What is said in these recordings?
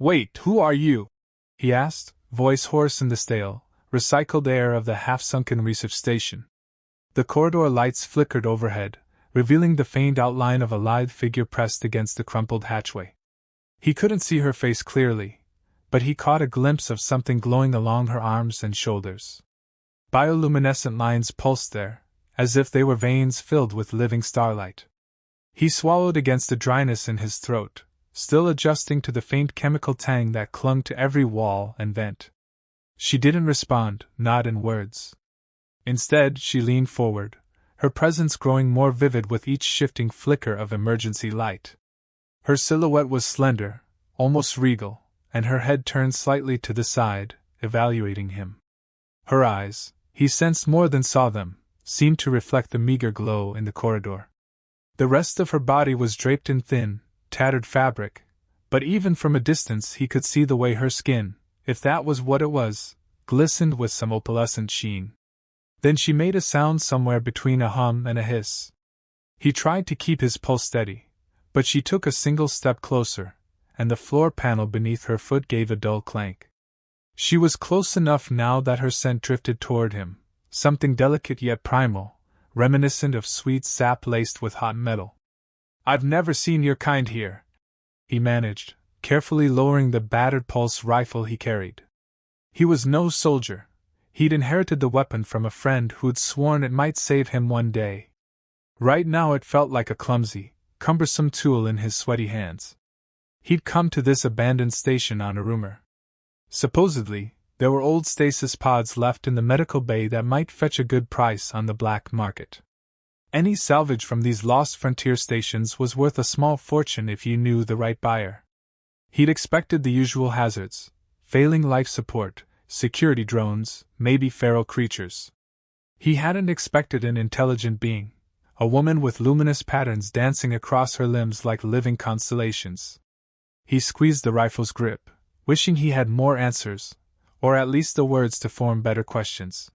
Wait, who are you? He asked, voice hoarse in the stale, recycled air of the half-sunken research station. The corridor lights flickered overhead, revealing the faint outline of a lithe figure pressed against the crumpled hatchway. He couldn't see her face clearly, but he caught a glimpse of something glowing along her arms and shoulders. Bioluminescent lines pulsed there, as if they were veins filled with living starlight. He swallowed against the dryness in his throat, still adjusting to the faint chemical tang that clung to every wall and vent. She didn't respond, not in words. Instead, she leaned forward, her presence growing more vivid with each shifting flicker of emergency light. Her silhouette was slender, almost regal, and her head turned slightly to the side, evaluating him. Her eyes, he sensed more than saw them, seemed to reflect the meager glow in the corridor. The rest of her body was draped in thin, tattered fabric, but even from a distance he could see the way her skin, if that was what it was, glistened with some opalescent sheen. Then she made a sound somewhere between a hum and a hiss. He tried to keep his pulse steady, but she took a single step closer, and the floor panel beneath her foot gave a dull clank. She was close enough now that her scent drifted toward him, something delicate yet primal, reminiscent of sweet sap laced with hot metal. "I've never seen your kind here," he managed, carefully lowering the battered pulse rifle he carried. He was no soldier. He'd inherited the weapon from a friend who'd sworn it might save him one day. Right now it felt like a clumsy, cumbersome tool in his sweaty hands. He'd come to this abandoned station on a rumor. Supposedly, there were old stasis pods left in the medical bay that might fetch a good price on the black market. Any salvage from these lost frontier stations was worth a small fortune if you knew the right buyer. He'd expected the usual hazards: failing life support, security drones, maybe feral creatures. He hadn't expected an intelligent being, a woman with luminous patterns dancing across her limbs like living constellations. He squeezed the rifle's grip, wishing he had more answers, or at least the words to form better questions.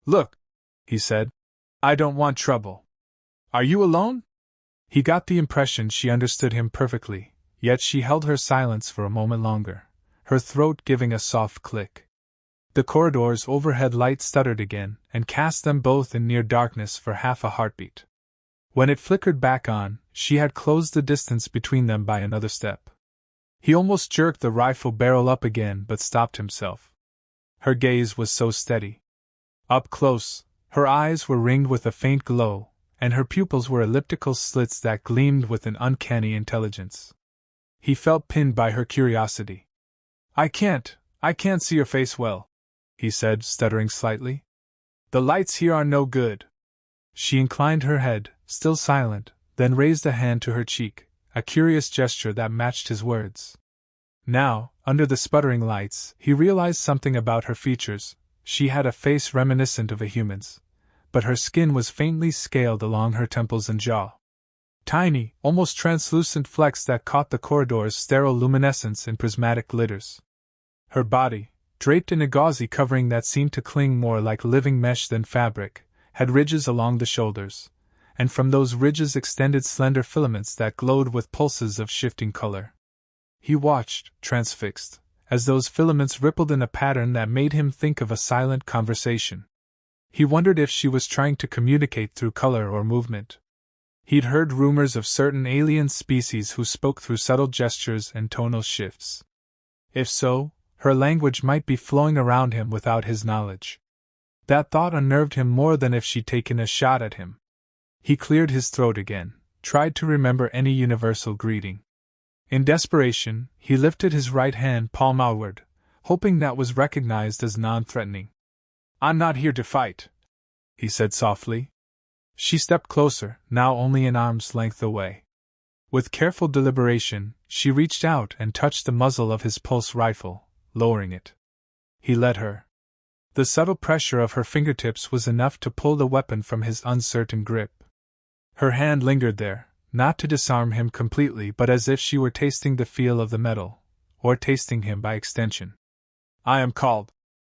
"Look," he said, "I don't want trouble. Are you alone?" He got the impression she understood him perfectly, yet she held her silence for a moment longer, her throat giving a soft click. The corridor's overhead light stuttered again and cast them both in near darkness for half a heartbeat. When it flickered back on, she had closed the distance between them by another step. He almost jerked the rifle barrel up again but stopped himself. Her gaze was so steady. Up close, her eyes were ringed with a faint glow, and her pupils were elliptical slits that gleamed with an uncanny intelligence. He felt pinned by her curiosity. I can't see your face well," he said, stuttering slightly. "The lights here are no good." She inclined her head, still silent, then raised a hand to her cheek, a curious gesture that matched his words. Now, under the sputtering lights, he realized something about her features. She had a face reminiscent of a human's, but her skin was faintly scaled along her temples and jaw. Tiny, almost translucent flecks that caught the corridor's sterile luminescence in prismatic glitters. Her body, draped in a gauzy covering that seemed to cling more like living mesh than fabric, had ridges along the shoulders, and from those ridges extended slender filaments that glowed with pulses of shifting color. He watched, transfixed, as those filaments rippled in a pattern that made him think of a silent conversation. He wondered if she was trying to communicate through color or movement. He'd heard rumors of certain alien species who spoke through subtle gestures and tonal shifts. If so, her language might be flowing around him without his knowledge. That thought unnerved him more than if she'd taken a shot at him. He cleared his throat again, tried to remember any universal greeting. In desperation, he lifted his right hand palm outward, hoping that was recognized as non-threatening. "I'm not here to fight," he said softly. She stepped closer, now only an arm's length away. With careful deliberation, she reached out and touched the muzzle of his pulse rifle, lowering it. He let her. The subtle pressure of her fingertips was enough to pull the weapon from his uncertain grip. Her hand lingered there, not to disarm him completely but as if she were tasting the feel of the metal, or tasting him by extension. "I am called,"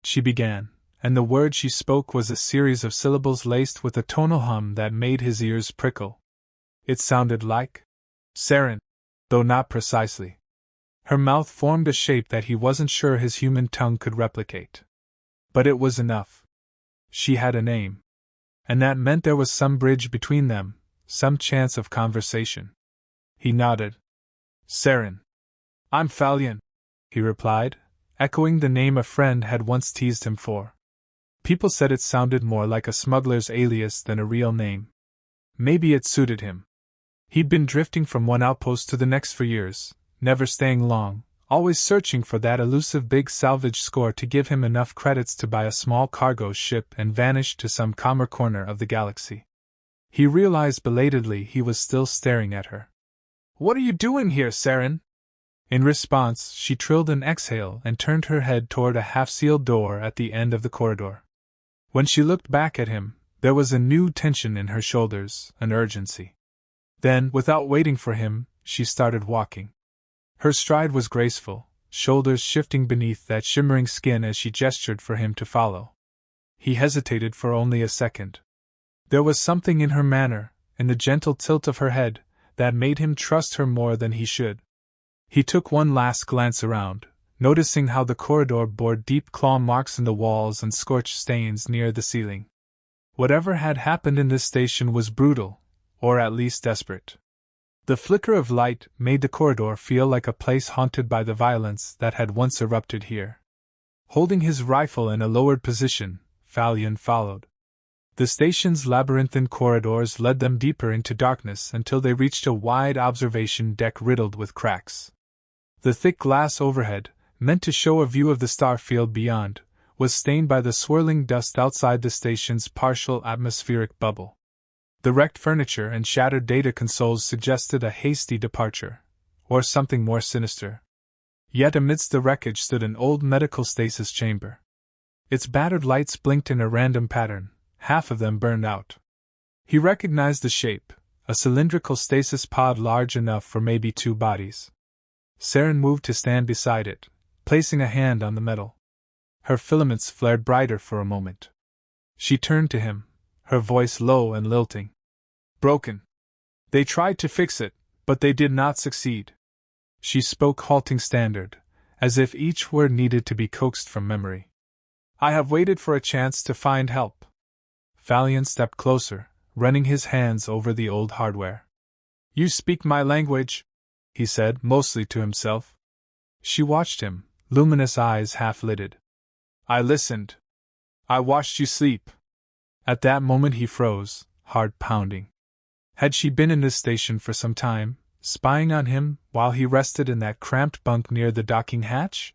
she began, and the word she spoke was a series of syllables laced with a tonal hum that made his ears prickle. It sounded like Saren, though not precisely. Her mouth formed a shape that he wasn't sure his human tongue could replicate. But it was enough. She had a name. And that meant there was some bridge between them, some chance of conversation. He nodded. Saren. I'm Falion, he replied, echoing the name a friend had once teased him for. People said it sounded more like a smuggler's alias than a real name. Maybe it suited him. He'd been drifting from one outpost to the next for years, never staying long, always searching for that elusive big salvage score to give him enough credits to buy a small cargo ship and vanish to some calmer corner of the galaxy. He realized belatedly he was still staring at her. What are you doing here, Saren? In response, she trilled an exhale and turned her head toward a half-sealed door at the end of the corridor. When she looked back at him, there was a new tension in her shoulders, an urgency. Then, without waiting for him, she started walking. Her stride was graceful, shoulders shifting beneath that shimmering skin as she gestured for him to follow. He hesitated for only a second. There was something in her manner, in the gentle tilt of her head, that made him trust her more than he should. He took one last glance around, noticing how the corridor bore deep claw marks in the walls and scorched stains near the ceiling. Whatever had happened in this station was brutal, or at least desperate. The flicker of light made the corridor feel like a place haunted by the violence that had once erupted here. Holding his rifle in a lowered position, Falion followed. The station's labyrinthine corridors led them deeper into darkness until they reached a wide observation deck riddled with cracks. The thick glass overhead, meant to show a view of the star field beyond, was stained by the swirling dust outside the station's partial atmospheric bubble. The wrecked furniture and shattered data consoles suggested a hasty departure, or something more sinister. Yet amidst the wreckage stood an old medical stasis chamber. Its battered lights blinked in a random pattern, half of them burned out. He recognized the shape, a cylindrical stasis pod large enough for maybe 2 bodies. Saren moved to stand beside it, placing a hand on the metal. Her filaments flared brighter for a moment. She turned to him, her voice low and lilting. Broken. They tried to fix it, but they did not succeed. She spoke halting standard, as if each word needed to be coaxed from memory. I have waited for a chance to find help. Falion stepped closer, running his hands over the old hardware. You speak my language, he said, mostly to himself. She watched him, luminous eyes half-lidded. I listened. I watched you sleep. At that moment he froze, heart pounding. Had she been in this station for some time, spying on him while he rested in that cramped bunk near the docking hatch?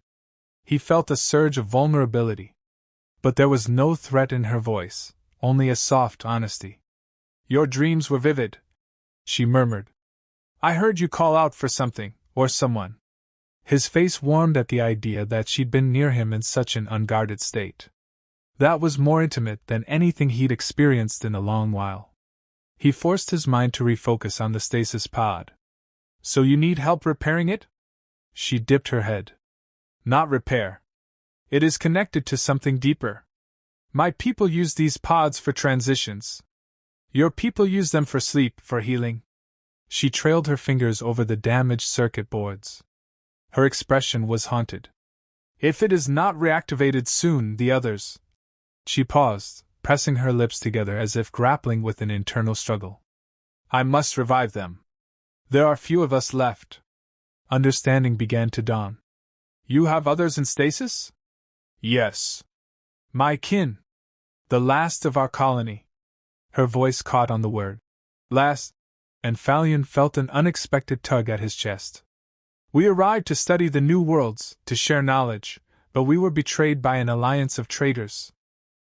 He felt a surge of vulnerability. But there was no threat in her voice, only a soft honesty. Your dreams were vivid, she murmured. I heard you call out for something, or someone. His face warmed at the idea that she'd been near him in such an unguarded state. That was more intimate than anything he'd experienced in a long while. He forced his mind to refocus on the stasis pod. So you need help repairing it? She dipped her head. Not repair. It is connected to something deeper. My people use these pods for transitions. Your people use them for sleep, for healing. She trailed her fingers over the damaged circuit boards. Her expression was haunted. If it is not reactivated soon, the others. She paused, pressing her lips together as if grappling with an internal struggle. I must revive them. There are few of us left. Understanding began to dawn. You have others in stasis? Yes. My kin. The last of our colony. Her voice caught on the word. Last. And Falion felt an unexpected tug at his chest. We arrived to study the new worlds, to share knowledge, but we were betrayed by an alliance of traitors.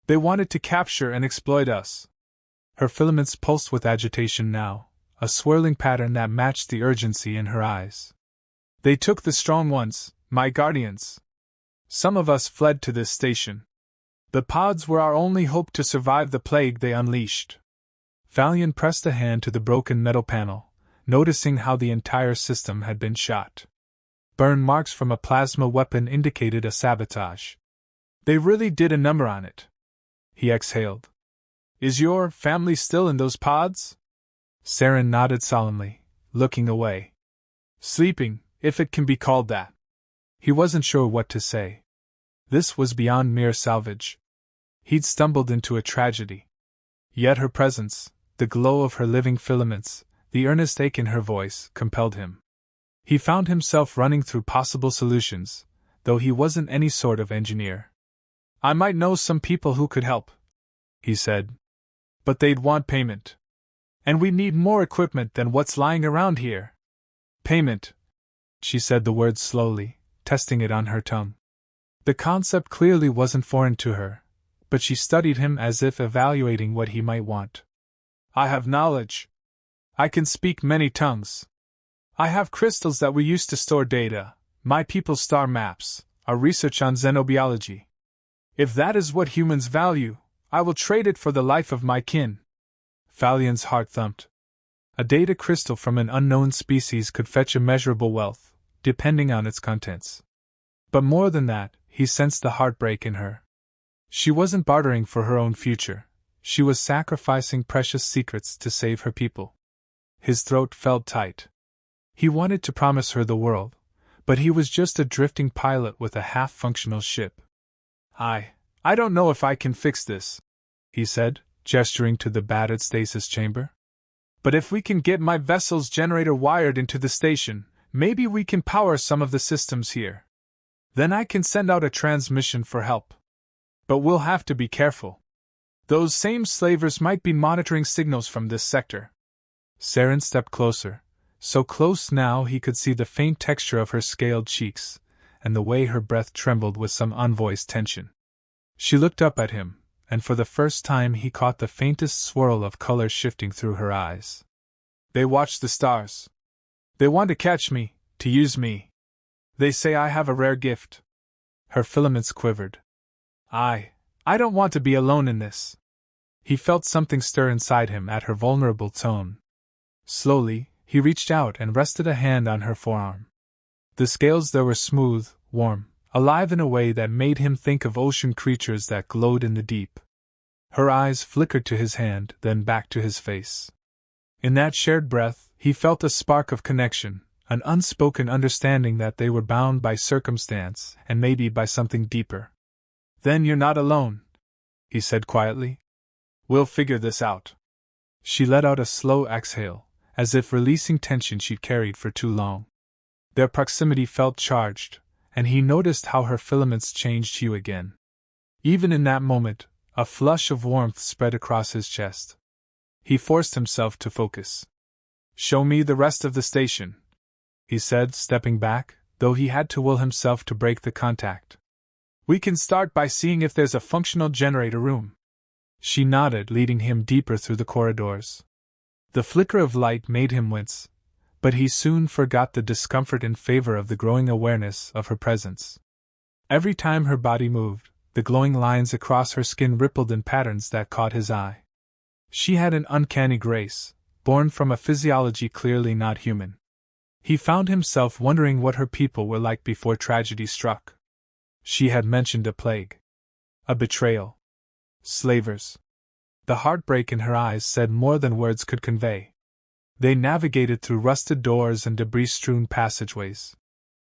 They wanted to capture and exploit us. Her filaments pulsed with agitation now, a swirling pattern that matched the urgency in her eyes. They took the strong ones, my guardians. Some of us fled to this station. The pods were our only hope to survive the plague they unleashed. Falion pressed a hand to the broken metal panel, noticing how the entire system had been shot. Burn marks from a plasma weapon indicated a sabotage. They really did a number on it. He exhaled. Is your family still in those pods? Saren nodded solemnly, looking away. Sleeping, if it can be called that. He wasn't sure what to say. This was beyond mere salvage. He'd stumbled into a tragedy. Yet her presence, the glow of her living filaments, the earnest ache in her voice, compelled him. He found himself running through possible solutions, though he wasn't any sort of engineer. I might know some people who could help, he said. But they'd want payment. And we need more equipment than what's lying around here. Payment. She said the word slowly, testing it on her tongue. The concept clearly wasn't foreign to her, but she studied him as if evaluating what he might want. I have knowledge. I can speak many tongues. I have crystals that we use to store data, my people's star maps, our research on xenobiology. If that is what humans value, I will trade it for the life of my kin. Falian's heart thumped. A data crystal from an unknown species could fetch immeasurable wealth, depending on its contents. But more than that, he sensed the heartbreak in her. She wasn't bartering for her own future. She was sacrificing precious secrets to save her people. His throat felt tight. He wanted to promise her the world, but he was just a drifting pilot with a half-functional ship. I don't know if I can fix this, he said, gesturing to the battered stasis chamber. But if we can get my vessel's generator wired into the station, maybe we can power some of the systems here. Then I can send out a transmission for help. But we'll have to be careful. Those same slavers might be monitoring signals from this sector. Saren stepped closer, so close now he could see the faint texture of her scaled cheeks, and the way her breath trembled with some unvoiced tension. She looked up at him, and for the first time he caught the faintest swirl of color shifting through her eyes. They watch the stars. They want to catch me, to use me. They say I have a rare gift. Her filaments quivered. I don't want to be alone in this. He felt something stir inside him at her vulnerable tone. Slowly, he reached out and rested a hand on her forearm. The scales there were smooth, warm, alive in a way that made him think of ocean creatures that glowed in the deep. Her eyes flickered to his hand, then back to his face. In that shared breath, he felt a spark of connection, an unspoken understanding that they were bound by circumstance and maybe by something deeper. Then you're not alone, he said quietly. We'll figure this out. She let out a slow exhale, as if releasing tension she'd carried for too long. Their proximity felt charged, and he noticed how her filaments changed hue again. Even in that moment, a flush of warmth spread across his chest. He forced himself to focus. Show me the rest of the station, he said, stepping back, though he had to will himself to break the contact. We can start by seeing if there's a functional generator room. She nodded, leading him deeper through the corridors. The flicker of light made him wince, but he soon forgot the discomfort in favor of the growing awareness of her presence. Every time her body moved, the glowing lines across her skin rippled in patterns that caught his eye. She had an uncanny grace, born from a physiology clearly not human. He found himself wondering what her people were like before tragedy struck. She had mentioned a plague. A betrayal. Slavers. The heartbreak in her eyes said more than words could convey. They navigated through rusted doors and debris-strewn passageways.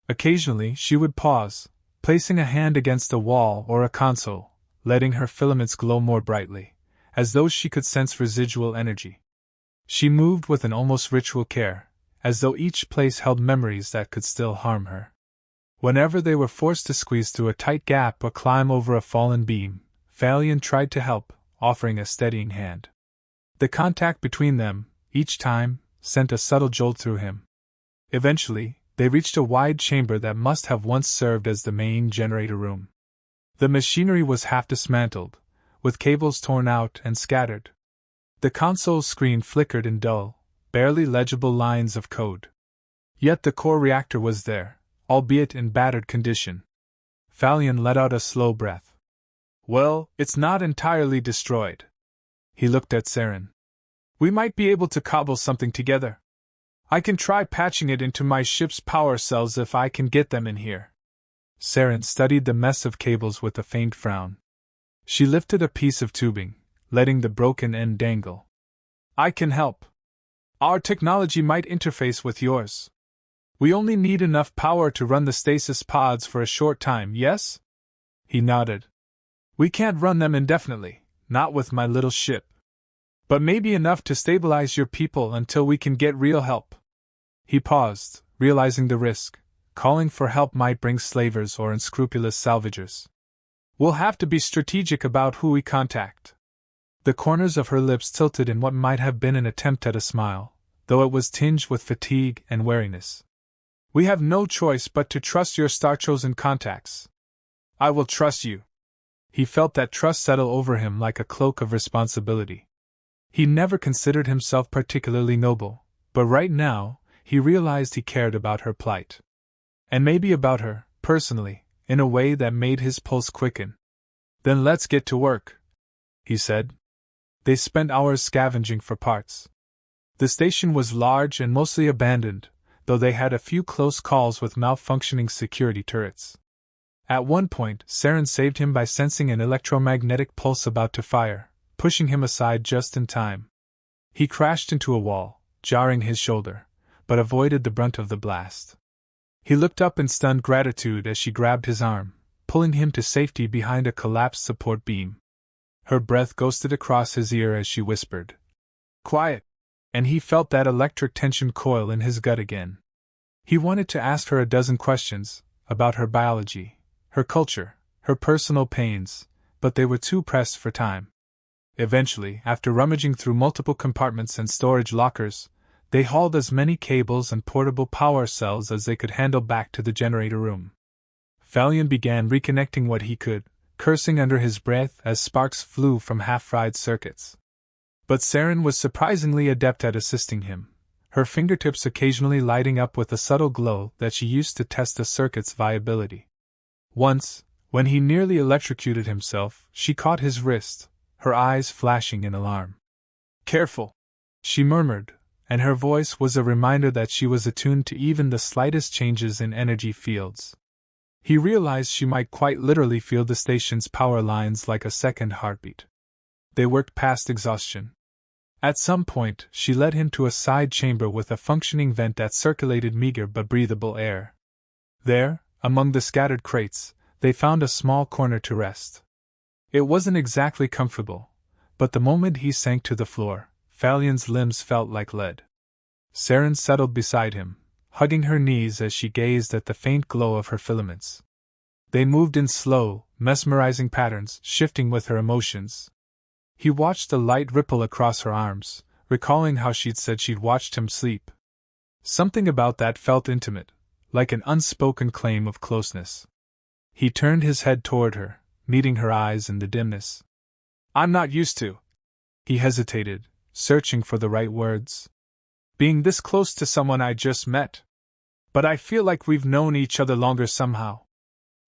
Occasionally she would pause, placing a hand against a wall or a console, letting her filaments glow more brightly, as though she could sense residual energy. She moved with an almost ritual care, as though each place held memories that could still harm her. Whenever they were forced to squeeze through a tight gap or climb over a fallen beam, Falian tried to help, offering a steadying hand. The contact between them, each time, sent a subtle jolt through him. Eventually, they reached a wide chamber that must have once served as the main generator room. The machinery was half dismantled, with cables torn out and scattered. The console screen flickered in dull, barely legible lines of code. Yet the core reactor was there, albeit in battered condition. Falian let out a slow breath. Well, it's not entirely destroyed. He looked at Saren. We might be able to cobble something together. I can try patching it into my ship's power cells if I can get them in here. Saren studied the mess of cables with a faint frown. She lifted a piece of tubing, letting the broken end dangle. I can help. Our technology might interface with yours. We only need enough power to run the stasis pods for a short time, yes? He nodded. We can't run them indefinitely, not with my little ship. But maybe enough to stabilize your people until we can get real help. He paused, realizing the risk. Calling for help might bring slavers or unscrupulous salvagers. We'll have to be strategic about who we contact. The corners of her lips tilted in what might have been an attempt at a smile, though it was tinged with fatigue and wariness. We have no choice but to trust your star-chosen contacts. I will trust you. He felt that trust settle over him like a cloak of responsibility. He never considered himself particularly noble, but right now, he realized he cared about her plight. And maybe about her, personally, in a way that made his pulse quicken. Then let's get to work, he said. They spent hours scavenging for parts. The station was large and mostly abandoned, though they had a few close calls with malfunctioning security turrets. At one point, Saren saved him by sensing an electromagnetic pulse about to fire, pushing him aside just in time. He crashed into a wall, jarring his shoulder, but avoided the brunt of the blast. He looked up in stunned gratitude as she grabbed his arm, pulling him to safety behind a collapsed support beam. Her breath ghosted across his ear as she whispered, "Quiet," and he felt that electric tension coil in his gut again. He wanted to ask her a dozen questions, about her biology, her culture, her personal pains, but they were too pressed for time. Eventually, after rummaging through multiple compartments and storage lockers, they hauled as many cables and portable power cells as they could handle back to the generator room. Valian began reconnecting what he could, cursing under his breath as sparks flew from half-fried circuits. But Saren was surprisingly adept at assisting him, her fingertips occasionally lighting up with a subtle glow that she used to test the circuit's viability. Once, when he nearly electrocuted himself, she caught his wrist, her eyes flashing in alarm. "Careful," she murmured, and her voice was a reminder that she was attuned to even the slightest changes in energy fields. He realized she might quite literally feel the station's power lines like a second heartbeat. They worked past exhaustion. At some point, she led him to a side chamber with a functioning vent that circulated meager but breathable air. There, among the scattered crates, they found a small corner to rest. It wasn't exactly comfortable, but the moment he sank to the floor, Valian's limbs felt like lead. Saren settled beside him, hugging her knees as she gazed at the faint glow of her filaments. They moved in slow, mesmerizing patterns, shifting with her emotions. He watched the light ripple across her arms, recalling how she'd said she'd watched him sleep. Something about that felt intimate, like an unspoken claim of closeness. He turned his head toward her, meeting her eyes in the dimness. "I'm not used to." He hesitated, searching for the right words. "Being this close to someone I just met. But I feel like we've known each other longer somehow."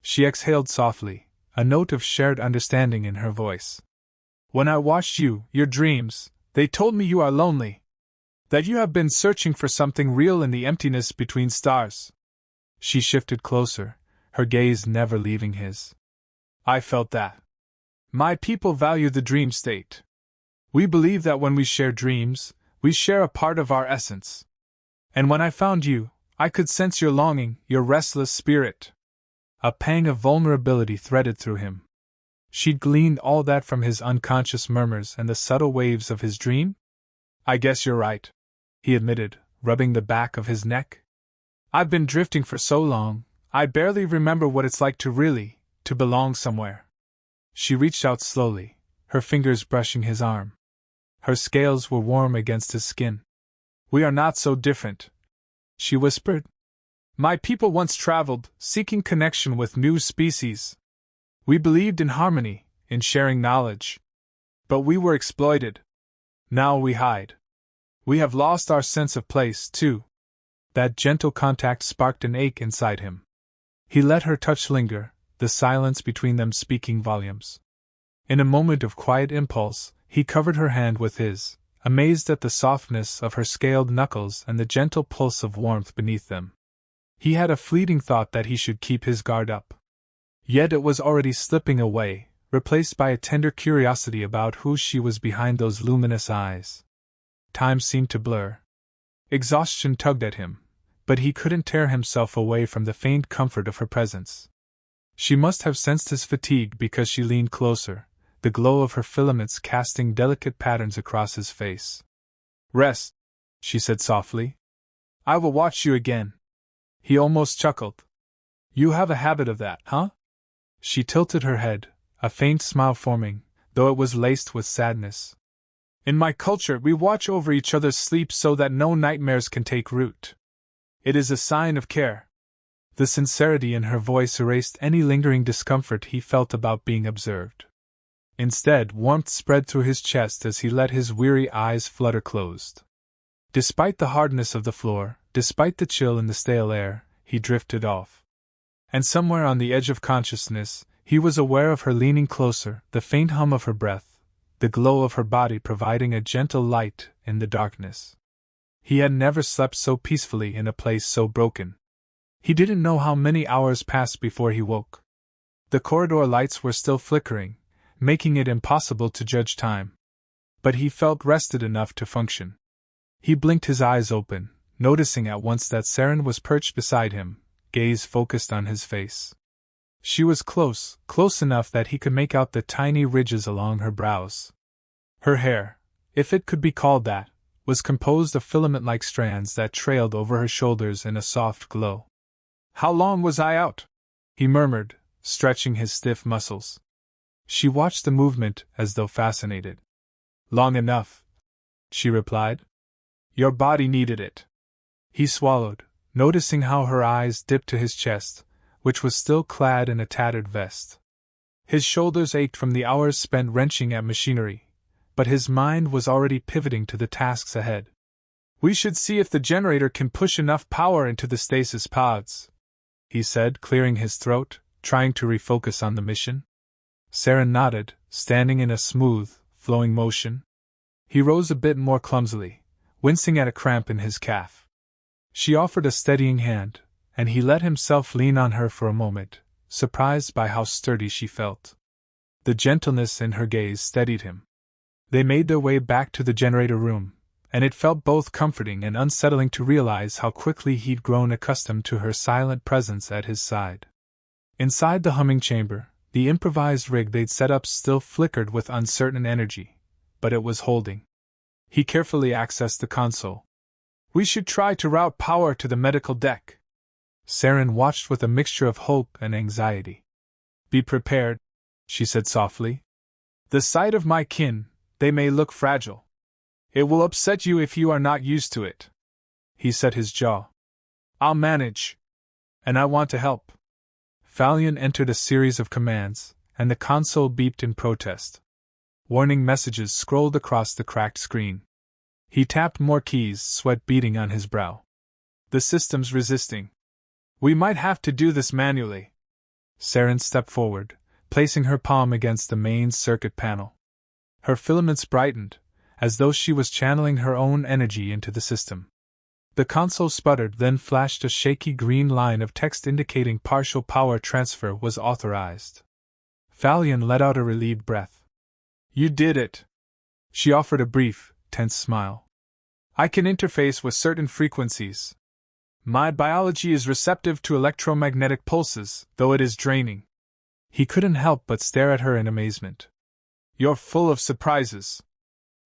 She exhaled softly, a note of shared understanding in her voice. "When I watched you, your dreams, they told me you are lonely. That you have been searching for something real in the emptiness between stars." She shifted closer, her gaze never leaving his. "I felt that. My people value the dream state. We believe that when we share dreams, we share a part of our essence. And when I found you, I could sense your longing, your restless spirit." A pang of vulnerability threaded through him. She'd gleaned all that from his unconscious murmurs and the subtle waves of his dream? "I guess you're right," he admitted, rubbing the back of his neck. "I've been drifting for so long, I barely remember what it's like to belong somewhere." She reached out slowly, her fingers brushing his arm. Her scales were warm against his skin. "We are not so different," she whispered. "My people once traveled, seeking connection with new species. We believed in harmony, in sharing knowledge. But we were exploited. Now we hide. We have lost our sense of place, too." That gentle contact sparked an ache inside him. He let her touch linger, the silence between them speaking volumes. In a moment of quiet impulse, he covered her hand with his, amazed at the softness of her scaled knuckles and the gentle pulse of warmth beneath them. He had a fleeting thought that he should keep his guard up. Yet it was already slipping away, replaced by a tender curiosity about who she was behind those luminous eyes. Time seemed to blur. Exhaustion tugged at him, but he couldn't tear himself away from the faint comfort of her presence. She must have sensed his fatigue because she leaned closer, the glow of her filaments casting delicate patterns across his face. "Rest," she said softly. "I will watch you again." He almost chuckled. "You have a habit of that, huh?" She tilted her head, a faint smile forming, though it was laced with sadness. "In my culture, we watch over each other's sleep so that no nightmares can take root. It is a sign of care." The sincerity in her voice erased any lingering discomfort he felt about being observed. Instead, warmth spread through his chest as he let his weary eyes flutter closed. Despite the hardness of the floor, despite the chill in the stale air, he drifted off. And somewhere on the edge of consciousness, he was aware of her leaning closer, the faint hum of her breath, the glow of her body providing a gentle light in the darkness. He had never slept so peacefully in a place so broken. He didn't know how many hours passed before he woke. The corridor lights were still flickering, making it impossible to judge time. But he felt rested enough to function. He blinked his eyes open, noticing at once that Saren was perched beside him, gaze focused on his face. She was close enough that he could make out the tiny ridges along her brows. Her hair, if it could be called that, was composed of filament-like strands that trailed over her shoulders in a soft glow. "How long was I out?" he murmured, stretching his stiff muscles. She watched the movement as though fascinated. "Long enough," she replied. "Your body needed it." He swallowed, noticing how her eyes dipped to his chest, which was still clad in a tattered vest. His shoulders ached from the hours spent wrenching at machinery, but his mind was already pivoting to the tasks ahead. "We should see if the generator can push enough power into the stasis pods," he said, clearing his throat, trying to refocus on the mission. Saren nodded, standing in a smooth, flowing motion. He rose a bit more clumsily, wincing at a cramp in his calf. She offered a steadying hand, and he let himself lean on her for a moment, surprised by how sturdy she felt. The gentleness in her gaze steadied him. They made their way back to the generator room, and it felt both comforting and unsettling to realize how quickly he'd grown accustomed to her silent presence at his side. Inside the humming chamber, the improvised rig they'd set up still flickered with uncertain energy, but it was holding. He carefully accessed the console. "We should try to route power to the medical deck." Saren watched with a mixture of hope and anxiety. "Be prepared," she said softly. "The sight of my kin, they may look fragile. It will upset you if you are not used to it." He set his jaw. "I'll manage. And I want to help." Falion entered a series of commands, and the console beeped in protest. Warning messages scrolled across the cracked screen. He tapped more keys, sweat beading on his brow. "The system's resisting. We might have to do this manually." Saren stepped forward, placing her palm against the main circuit panel. Her filaments brightened, as though she was channeling her own energy into the system. The console sputtered, then flashed a shaky green line of text indicating partial power transfer was authorized. Falion let out a relieved breath. "You did it." She offered a brief, tense smile. "I can interface with certain frequencies. My biology is receptive to electromagnetic pulses, though it is draining." He couldn't help but stare at her in amazement. "You're full of surprises."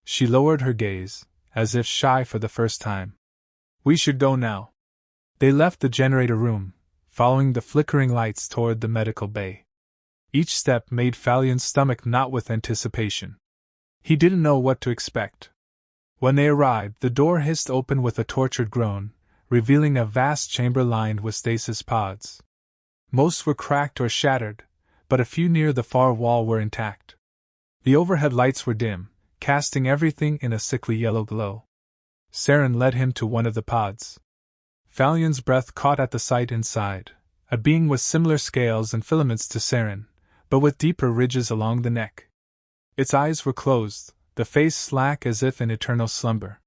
She lowered her gaze, as if shy for the first time. "We should go now." They left the generator room, following the flickering lights toward the medical bay. Each step made Falion's stomach knot with anticipation. He didn't know what to expect. When they arrived, the door hissed open with a tortured groan, revealing a vast chamber lined with stasis pods. Most were cracked or shattered, but a few near the far wall were intact. The overhead lights were dim, casting everything in a sickly yellow glow. Saren led him to one of the pods. Falion's breath caught at the sight inside, a being with similar scales and filaments to Saren, but with deeper ridges along the neck. Its eyes were closed, the face slack as if in eternal slumber.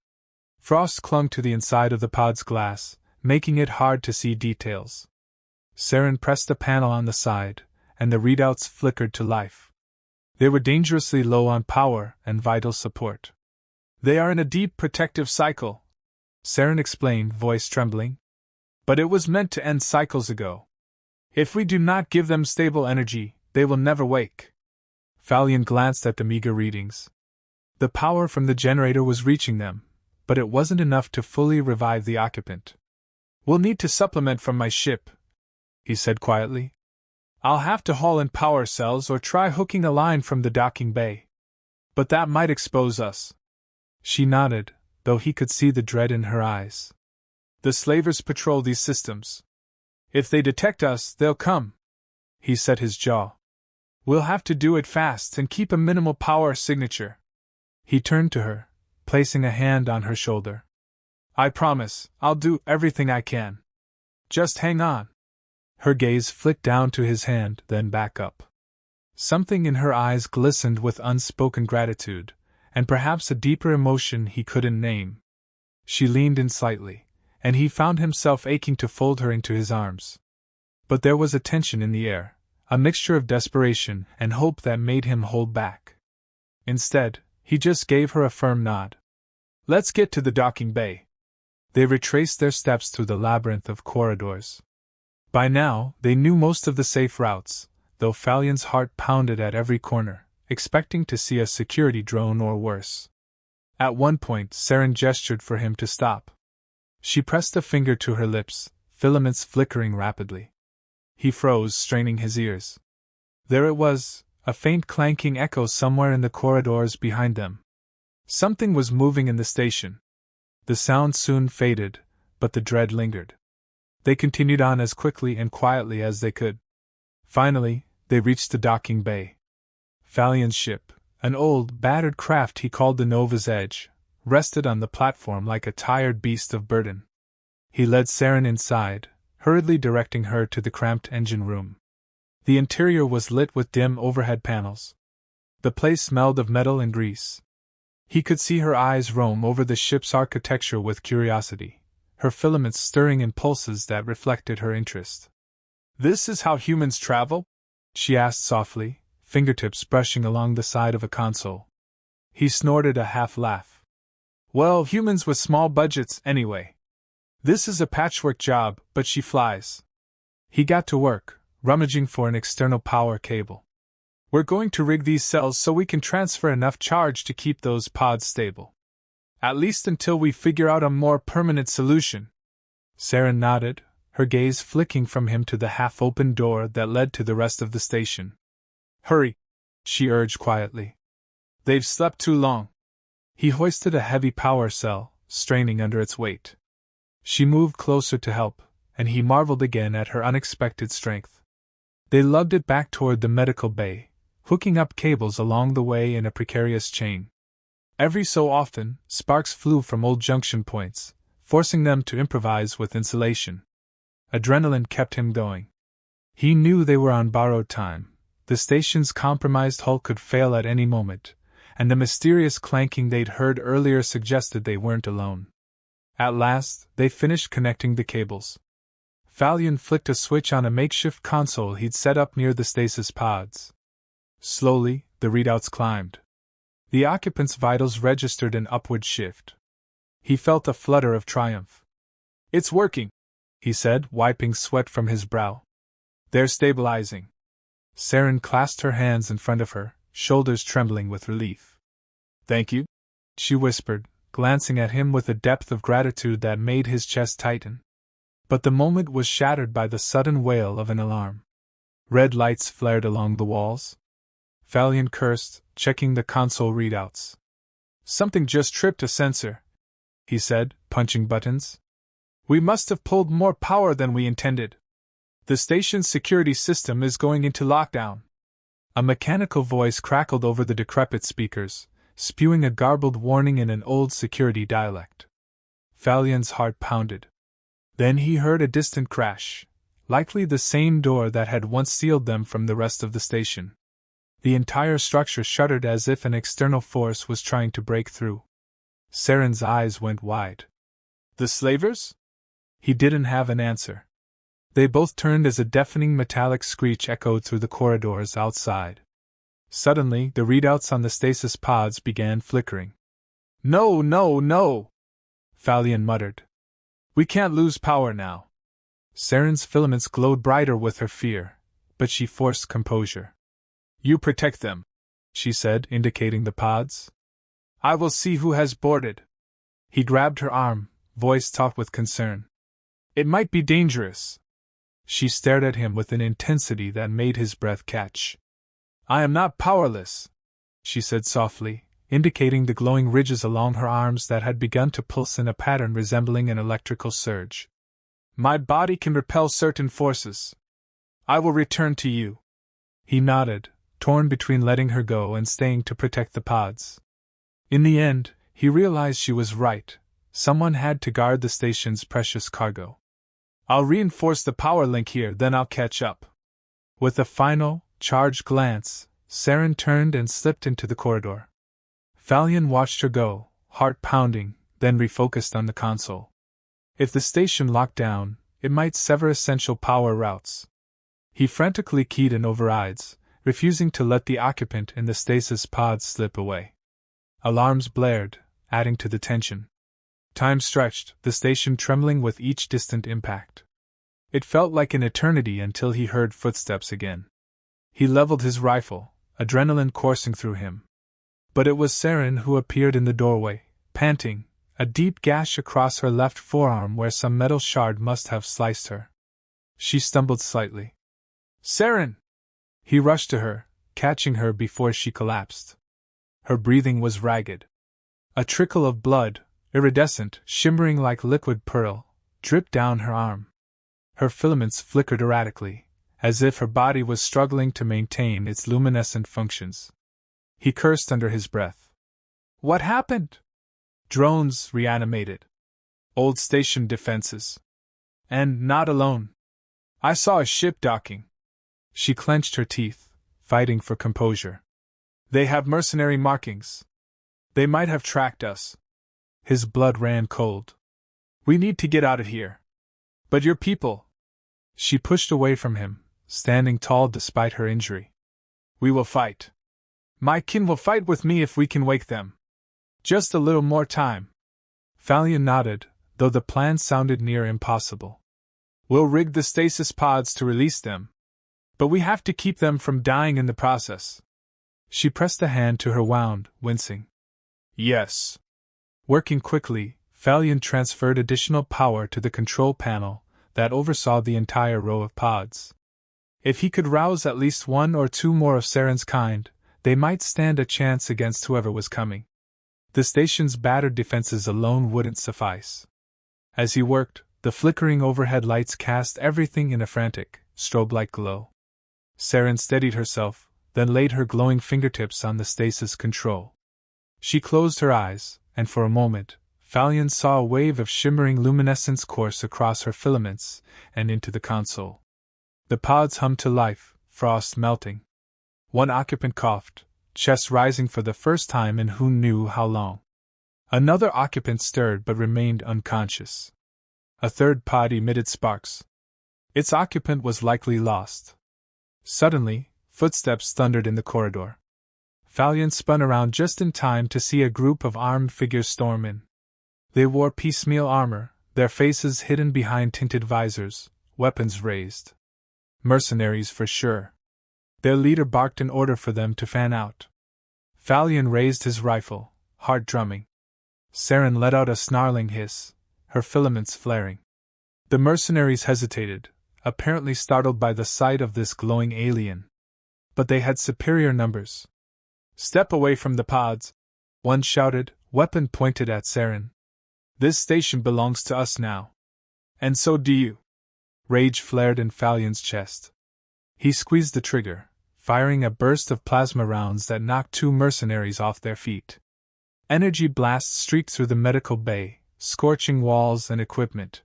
Frost clung to the inside of the pod's glass, making it hard to see details. Saren pressed a panel on the side, and the readouts flickered to life. They were dangerously low on power and vital support. "They are in a deep protective cycle," Saren explained, voice trembling. But it was meant to end cycles ago. If we do not give them stable energy, they will never wake. Falion glanced at the meager readings. The power from the generator was reaching them, but it wasn't enough to fully revive the occupant. We'll need to supplement from my ship, he said quietly. I'll have to haul in power cells or try hooking a line from the docking bay. But that might expose us. She nodded, though he could see the dread in her eyes. The slavers patrol these systems. If they detect us, they'll come. He set his jaw. We'll have to do it fast and keep a minimal power signature. He turned to her, placing a hand on her shoulder. I promise, I'll do everything I can. Just hang on. Her gaze flicked down to his hand, then back up. Something in her eyes glistened with unspoken gratitude, and perhaps a deeper emotion he couldn't name. She leaned in slightly, and he found himself aching to fold her into his arms. But there was a tension in the air, a mixture of desperation and hope that made him hold back. Instead, he just gave her a firm nod. Let's get to the docking bay. They retraced their steps through the labyrinth of corridors. By now, they knew most of the safe routes, though Falion's heart pounded at every corner, expecting to see a security drone or worse. At one point, Saren gestured for him to stop. She pressed a finger to her lips, filaments flickering rapidly. He froze, straining his ears. There it was, a faint clanking echo somewhere in the corridors behind them. Something was moving in the station. The sound soon faded, but the dread lingered. They continued on as quickly and quietly as they could. Finally, they reached the docking bay. Falion's ship, an old, battered craft he called the Nova's Edge, rested on the platform like a tired beast of burden. He led Saren inside, hurriedly directing her to the cramped engine room. The interior was lit with dim overhead panels. The place smelled of metal and grease. He could see her eyes roam over the ship's architecture with curiosity, her filaments stirring in pulses that reflected her interest. This is how humans travel? She asked softly, fingertips brushing along the side of a console. He snorted a half-laugh. Well, humans with small budgets, anyway. This is a patchwork job, but she flies. He got to work, rummaging for an external power cable. We're going to rig these cells so we can transfer enough charge to keep those pods stable. At least until we figure out a more permanent solution. Saren nodded, her gaze flicking from him to the half-open door that led to the rest of the station. Hurry, she urged quietly. They've slept too long. He hoisted a heavy power cell, straining under its weight. She moved closer to help, and he marveled again at her unexpected strength. They lugged it back toward the medical bay, hooking up cables along the way in a precarious chain. Every so often, sparks flew from old junction points, forcing them to improvise with insulation. Adrenaline kept him going. He knew they were on borrowed time. The station's compromised hull could fail at any moment, and the mysterious clanking they'd heard earlier suggested they weren't alone. At last, they finished connecting the cables. Falion flicked a switch on a makeshift console he'd set up near the stasis pods. Slowly, the readouts climbed. The occupant's vitals registered an upward shift. He felt a flutter of triumph. It's working, he said, wiping sweat from his brow. They're stabilizing. Saren clasped her hands in front of her, shoulders trembling with relief. Thank you, she whispered, glancing at him with a depth of gratitude that made his chest tighten. But the moment was shattered by the sudden wail of an alarm. Red lights flared along the walls. Falion cursed, checking the console readouts. Something just tripped a sensor, he said, punching buttons. We must have pulled more power than we intended. The station's security system is going into lockdown. A mechanical voice crackled over the decrepit speakers, spewing a garbled warning in an old security dialect. Falion's heart pounded. Then he heard a distant crash, likely the same door that had once sealed them from the rest of the station. The entire structure shuddered as if an external force was trying to break through. Saren's eyes went wide. The slavers? He didn't have an answer. They both turned as a deafening metallic screech echoed through the corridors outside. Suddenly, the readouts on the stasis pods began flickering. No, no, no! Falion muttered. We can't lose power now. Saren's filaments glowed brighter with her fear, but she forced composure. You protect them, she said, indicating the pods. I will see who has boarded. He grabbed her arm, voice taut with concern. It might be dangerous. She stared at him with an intensity that made his breath catch. I am not powerless, she said softly, indicating the glowing ridges along her arms that had begun to pulse in a pattern resembling an electrical surge. My body can repel certain forces. I will return to you. He nodded, torn between letting her go and staying to protect the pods. In the end, he realized she was right. Someone had to guard the station's precious cargo. I'll reinforce the power link here, then I'll catch up. With a final, charged glance, Saren turned and slipped into the corridor. Falion watched her go, heart pounding, then refocused on the console. If the station locked down, it might sever essential power routes. He frantically keyed in overrides, refusing to let the occupant in the stasis pods slip away. Alarms blared, adding to the tension. Time stretched, the station trembling with each distant impact. It felt like an eternity until he heard footsteps again. He leveled his rifle, adrenaline coursing through him. But it was Saren who appeared in the doorway, panting, a deep gash across her left forearm where some metal shard must have sliced her. She stumbled slightly. Saren! He rushed to her, catching her before she collapsed. Her breathing was ragged. A trickle of blood, iridescent, shimmering like liquid pearl, dripped down her arm. Her filaments flickered erratically, as if her body was struggling to maintain its luminescent functions. He cursed under his breath. What happened? Drones reanimated. Old station defenses. And not alone. I saw a ship docking. She clenched her teeth, fighting for composure. They have mercenary markings. They might have tracked us. His blood ran cold. We need to get out of here. But your people. She pushed away from him, standing tall despite her injury. We will fight. My kin will fight with me if we can wake them. Just a little more time. Falion nodded, though the plan sounded near impossible. We'll rig the stasis pods to release them. But we have to keep them from dying in the process. She pressed a hand to her wound, wincing. Yes. Working quickly, Falion transferred additional power to the control panel that oversaw the entire row of pods. If he could rouse at least one or two more of Saren's kind, they might stand a chance against whoever was coming. The station's battered defenses alone wouldn't suffice. As he worked, the flickering overhead lights cast everything in a frantic, strobe-like glow. Saren steadied herself, then laid her glowing fingertips on the stasis control. She closed her eyes, and for a moment, Falion saw a wave of shimmering luminescence course across her filaments and into the console. The pods hummed to life, frost melting. One occupant coughed, chest rising for the first time in who knew how long. Another occupant stirred but remained unconscious. A third pod emitted sparks. Its occupant was likely lost. Suddenly, footsteps thundered in the corridor. Falion spun around just in time to see a group of armed figures storm in. They wore piecemeal armor, their faces hidden behind tinted visors, weapons raised. Mercenaries for sure. Their leader barked an order for them to fan out. Falion raised his rifle, heart drumming. Saren let out a snarling hiss, her filaments flaring. The mercenaries hesitated, apparently startled by the sight of this glowing alien. But they had superior numbers. Step away from the pods, one shouted, weapon pointed at Saren. This station belongs to us now. And so do you. Rage flared in Falion's chest. He squeezed the trigger, firing a burst of plasma rounds that knocked two mercenaries off their feet. Energy blasts streaked through the medical bay, scorching walls and equipment.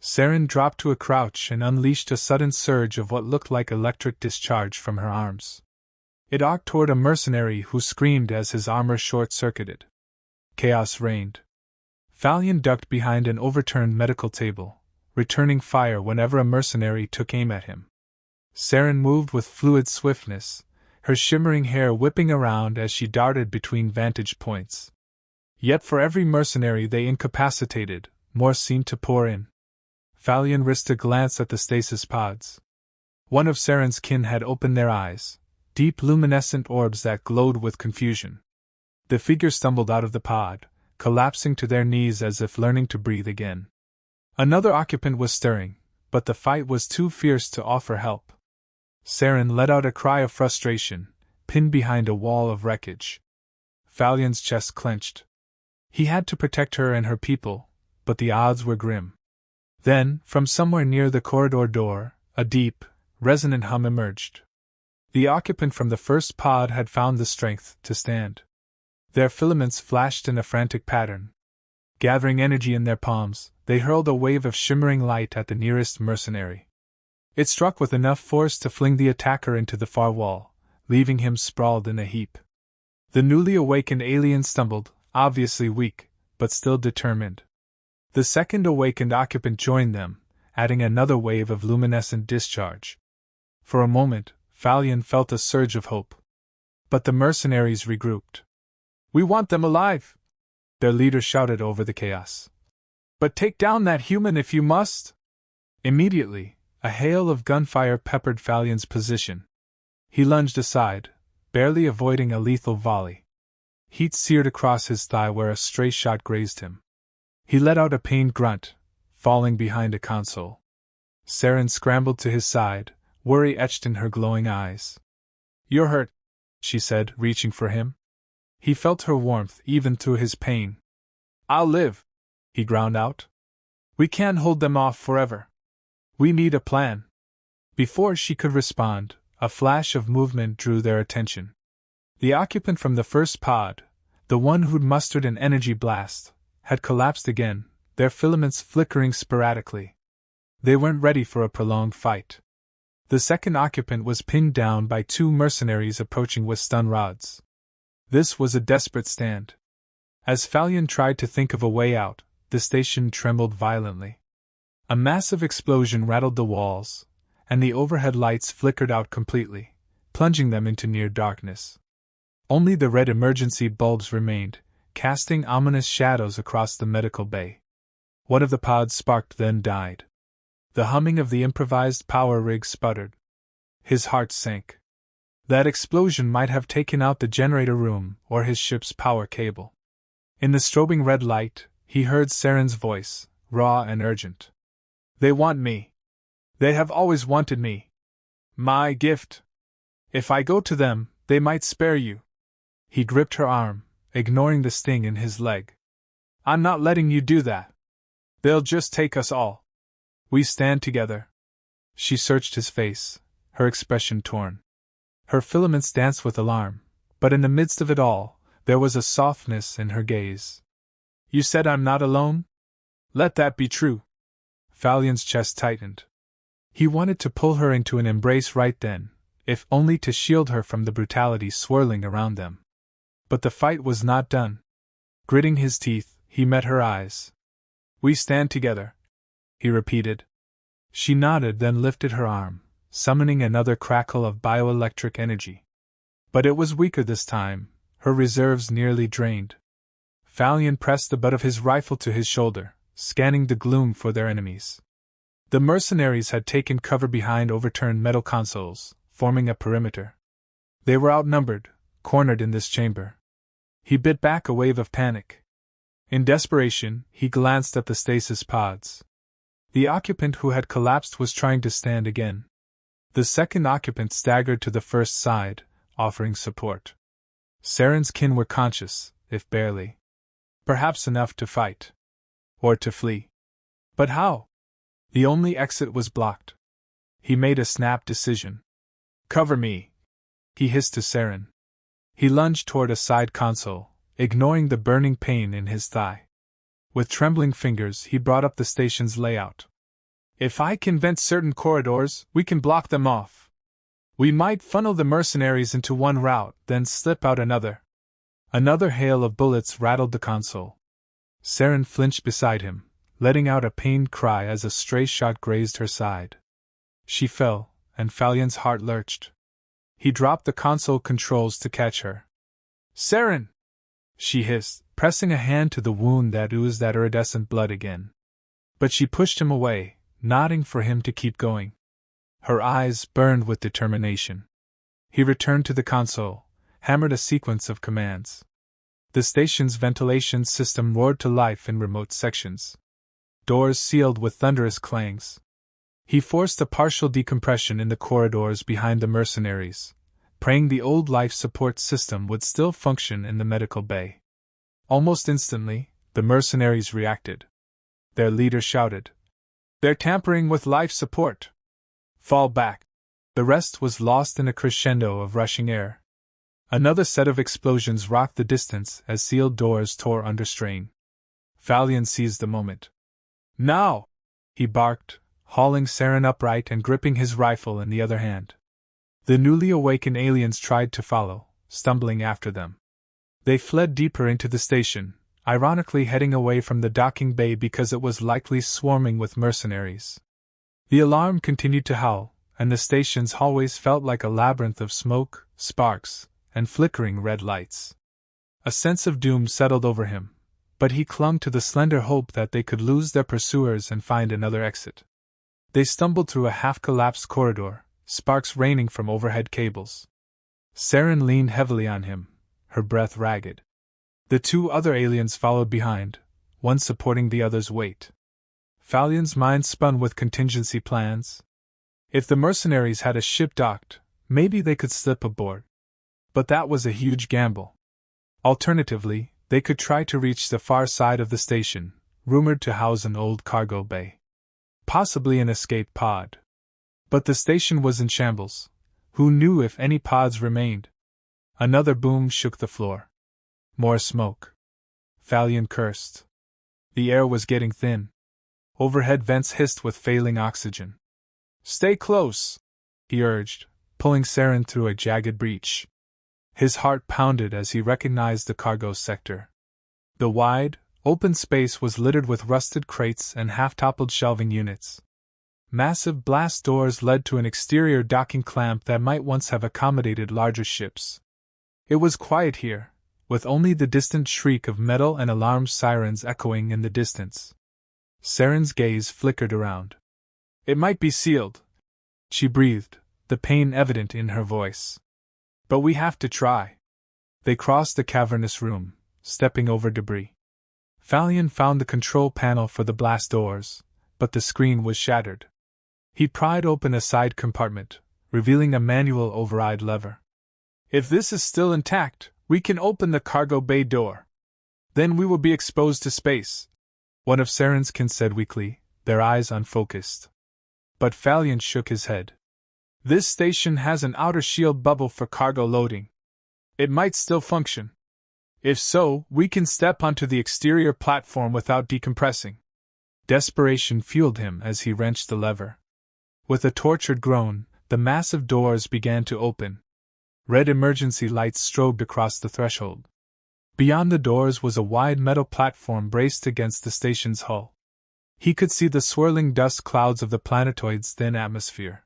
Saren dropped to a crouch and unleashed a sudden surge of what looked like electric discharge from her arms. It arced toward a mercenary who screamed as his armor short-circuited. Chaos reigned. Falion ducked behind an overturned medical table, returning fire whenever a mercenary took aim at him. Saren moved with fluid swiftness, her shimmering hair whipping around as she darted between vantage points. Yet for every mercenary they incapacitated, more seemed to pour in. Falion risked a glance at the stasis pods. One of Saren's kin had opened their eyes, deep luminescent orbs that glowed with confusion. The figure stumbled out of the pod, collapsing to their knees as if learning to breathe again. Another occupant was stirring, but the fight was too fierce to offer help. Saren let out a cry of frustration, pinned behind a wall of wreckage. Falion's chest clenched. He had to protect her and her people, but the odds were grim. Then, from somewhere near the corridor door, a deep, resonant hum emerged. The occupant from the first pod had found the strength to stand. Their filaments flashed in a frantic pattern. Gathering energy in their palms, they hurled a wave of shimmering light at the nearest mercenary. It struck with enough force to fling the attacker into the far wall, leaving him sprawled in a heap. The newly awakened alien stumbled, obviously weak, but still determined. The second awakened occupant joined them, adding another wave of luminescent discharge. For a moment, Falion felt a surge of hope. But the mercenaries regrouped. "We want them alive!" their leader shouted over the chaos. "But take down that human if you must!" Immediately, a hail of gunfire peppered Falion's position. He lunged aside, barely avoiding a lethal volley. Heat seared across his thigh where a stray shot grazed him. He let out a pained grunt, falling behind a console. Saren scrambled to his side, worry etched in her glowing eyes. "You're hurt," she said, reaching for him. He felt her warmth even through his pain. "I'll live," he ground out. "We can't hold them off forever. We need a plan." Before she could respond, a flash of movement drew their attention. The occupant from the first pod, the one who'd mustered an energy blast, had collapsed again, their filaments flickering sporadically. They weren't ready for a prolonged fight. The second occupant was pinned down by two mercenaries approaching with stun rods. This was a desperate stand. As Falion tried to think of a way out, the station trembled violently. A massive explosion rattled the walls, and the overhead lights flickered out completely, plunging them into near darkness. Only the red emergency bulbs remained, casting ominous shadows across the medical bay. One of the pods sparked, then died. The humming of the improvised power rig sputtered. His heart sank. That explosion might have taken out the generator room or his ship's power cable. In the strobing red light, he heard Saren's voice, raw and urgent. "They want me. They have always wanted me. My gift. If I go to them, they might spare you." He gripped her arm, ignoring the sting in his leg. "I'm not letting you do that. They'll just take us all. We stand together." She searched his face, her expression torn. Her filaments danced with alarm, but in the midst of it all, there was a softness in her gaze. "You said I'm not alone? Let that be true." Falion's chest tightened. He wanted to pull her into an embrace right then, if only to shield her from the brutality swirling around them. But the fight was not done. Gritting his teeth, he met her eyes. "We stand together," he repeated. She nodded, then lifted her arm, summoning another crackle of bioelectric energy. But it was weaker this time, her reserves nearly drained. Falion pressed the butt of his rifle to his shoulder, scanning the gloom for their enemies. The mercenaries had taken cover behind overturned metal consoles, forming a perimeter. They were outnumbered, cornered in this chamber. He bit back a wave of panic. In desperation, he glanced at the stasis pods. The occupant who had collapsed was trying to stand again. The second occupant staggered to the first side, offering support. Saren's kin were conscious, if barely. Perhaps enough to fight. Or to flee. But how? The only exit was blocked. He made a snap decision. "Cover me," he hissed to Saren. He lunged toward a side console, ignoring the burning pain in his thigh. With trembling fingers, he brought up the station's layout. "If I can vent certain corridors, we can block them off. We might funnel the mercenaries into one route, then slip out another." Another hail of bullets rattled the console. Saren flinched beside him, letting out a pained cry as a stray shot grazed her side. She fell, and Falion's heart lurched. He dropped the console controls to catch her. "Saren!" she hissed, pressing a hand to the wound that oozed that iridescent blood again. But she pushed him away, nodding for him to keep going. Her eyes burned with determination. He returned to the console, hammered a sequence of commands. The station's ventilation system roared to life in remote sections. Doors sealed with thunderous clangs. He forced a partial decompression in the corridors behind the mercenaries, praying the old life support system would still function in the medical bay. Almost instantly, the mercenaries reacted. Their leader shouted, "They're tampering with life support! Fall back!" The rest was lost in a crescendo of rushing air. Another set of explosions rocked the distance as sealed doors tore under strain. Falion seized the moment. "Now!" he barked, hauling Saren upright and gripping his rifle in the other hand. The newly awakened aliens tried to follow, stumbling after them. They fled deeper into the station, ironically heading away from the docking bay because it was likely swarming with mercenaries. The alarm continued to howl, and the station's hallways felt like a labyrinth of smoke, sparks, and flickering red lights. A sense of doom settled over him, but he clung to the slender hope that they could lose their pursuers and find another exit. They stumbled through a half-collapsed corridor, sparks raining from overhead cables. Saren leaned heavily on him, her breath ragged. The two other aliens followed behind, one supporting the other's weight. Falion's mind spun with contingency plans. If the mercenaries had a ship docked, maybe they could slip aboard. But that was a huge gamble. Alternatively, they could try to reach the far side of the station, rumored to house an old cargo bay. Possibly an escape pod. But the station was in shambles. Who knew if any pods remained? Another boom shook the floor. More smoke. Falion cursed. The air was getting thin. Overhead vents hissed with failing oxygen. "Stay close," he urged, pulling Saren through a jagged breach. His heart pounded as he recognized the cargo sector. The wide, open space was littered with rusted crates and half-toppled shelving units. Massive blast doors led to an exterior docking clamp that might once have accommodated larger ships. It was quiet here, with only the distant shriek of metal and alarm sirens echoing in the distance. Saren's gaze flickered around. "It might be sealed," she breathed, the pain evident in her voice. "But we have to try." They crossed the cavernous room, stepping over debris. Falion found the control panel for the blast doors, but the screen was shattered. He pried open a side compartment, revealing a manual override lever. "If this is still intact, we can open the cargo bay door. Then we will be exposed to space," one of Saren's kin said weakly, their eyes unfocused. But Falion shook his head. "This station has an outer shield bubble for cargo loading. It might still function. If so, we can step onto the exterior platform without decompressing." Desperation fueled him as he wrenched the lever. With a tortured groan, the massive doors began to open. Red emergency lights strobed across the threshold. Beyond the doors was a wide metal platform braced against the station's hull. He could see the swirling dust clouds of the planetoid's thin atmosphere.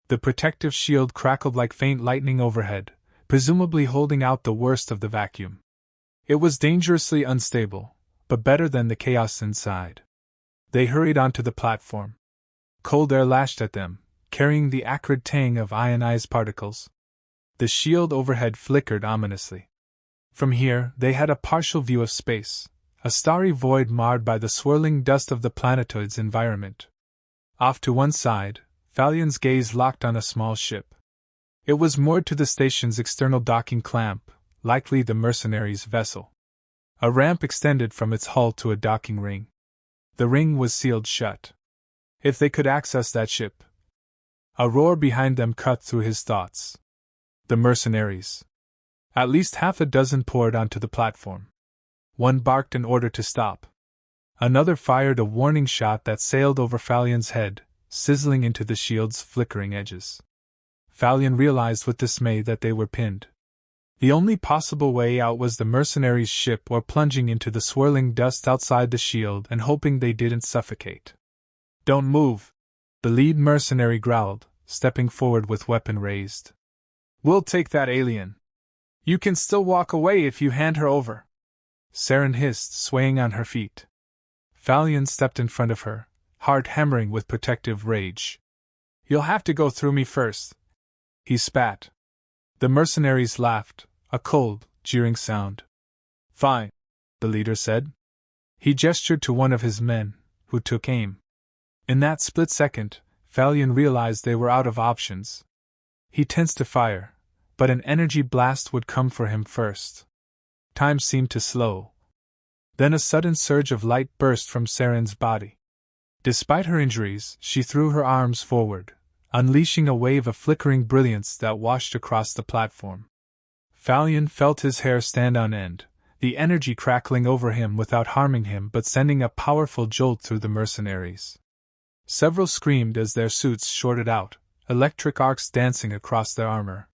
The protective shield crackled like faint lightning overhead, presumably holding out the worst of the vacuum. It was dangerously unstable, but better than the chaos inside. They hurried onto the platform. Cold air lashed at them, carrying the acrid tang of ionized particles. The shield overhead flickered ominously. From here, they had a partial view of space, a starry void marred by the swirling dust of the planetoid's environment. Off to one side, Falion's gaze locked on a small ship. It was moored to the station's external docking clamp, likely the mercenaries' vessel. A ramp extended from its hull to a docking ring. The ring was sealed shut. If they could access that ship. A roar behind them cut through his thoughts. The mercenaries. At least half a dozen poured onto the platform. One barked an order to stop. Another fired a warning shot that sailed over Falion's head, sizzling into the shield's flickering edges. Falion realized with dismay that they were pinned. The only possible way out was the mercenaries' ship or plunging into the swirling dust outside the shield and hoping they didn't suffocate. "Don't move," the lead mercenary growled, stepping forward with weapon raised. "We'll take that alien. You can still walk away if you hand her over," Saren hissed, swaying on her feet. Falion stepped in front of her, heart hammering with protective rage. "You'll have to go through me first," he spat. The mercenaries laughed, a cold, jeering sound. "Fine," the leader said. He gestured to one of his men, who took aim. In that split second, Falion realized they were out of options. He tensed to fire, but an energy blast would come for him first. Time seemed to slow. Then a sudden surge of light burst from Saren's body. Despite her injuries, she threw her arms forward, unleashing a wave of flickering brilliance that washed across the platform. Falion felt his hair stand on end, the energy crackling over him without harming him but sending a powerful jolt through the mercenaries. Several screamed as their suits shorted out, electric arcs dancing across their armor.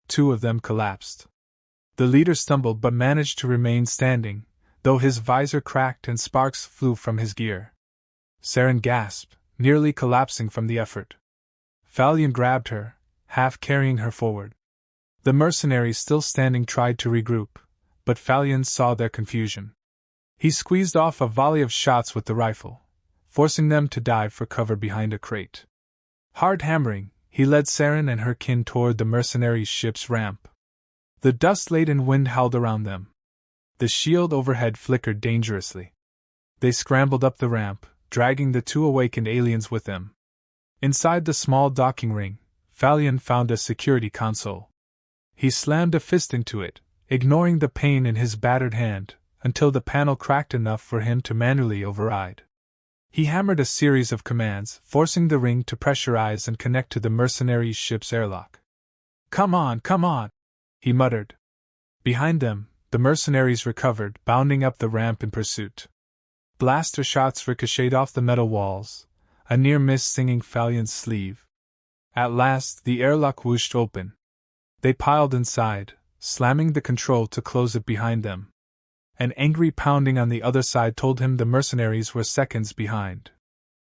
2 of them collapsed. The leader stumbled but managed to remain standing, though his visor cracked and sparks flew from his gear. Saren gasped, nearly collapsing from the effort. Falion grabbed her, half carrying her forward. The mercenaries still standing tried to regroup, but Falion saw their confusion. He squeezed off a volley of shots with the rifle, forcing them to dive for cover behind a crate. Hard hammering, he led Saren and her kin toward the mercenaries' ship's ramp. The dust-laden wind howled around them. The shield overhead flickered dangerously. They scrambled up the ramp, dragging the 2 awakened aliens with them. Inside the small docking ring, Falion found a security console. He slammed a fist into it, ignoring the pain in his battered hand, until the panel cracked enough for him to manually override. He hammered a series of commands, forcing the ring to pressurize and connect to the mercenaries' ship's airlock. Come on, he muttered. Behind them, the mercenaries recovered, bounding up the ramp in pursuit. Blaster shots ricocheted off the metal walls, a near miss singing Falion's sleeve. At last, the airlock whooshed open. They piled inside, slamming the control to close it behind them. An angry pounding on the other side told him the mercenaries were seconds behind.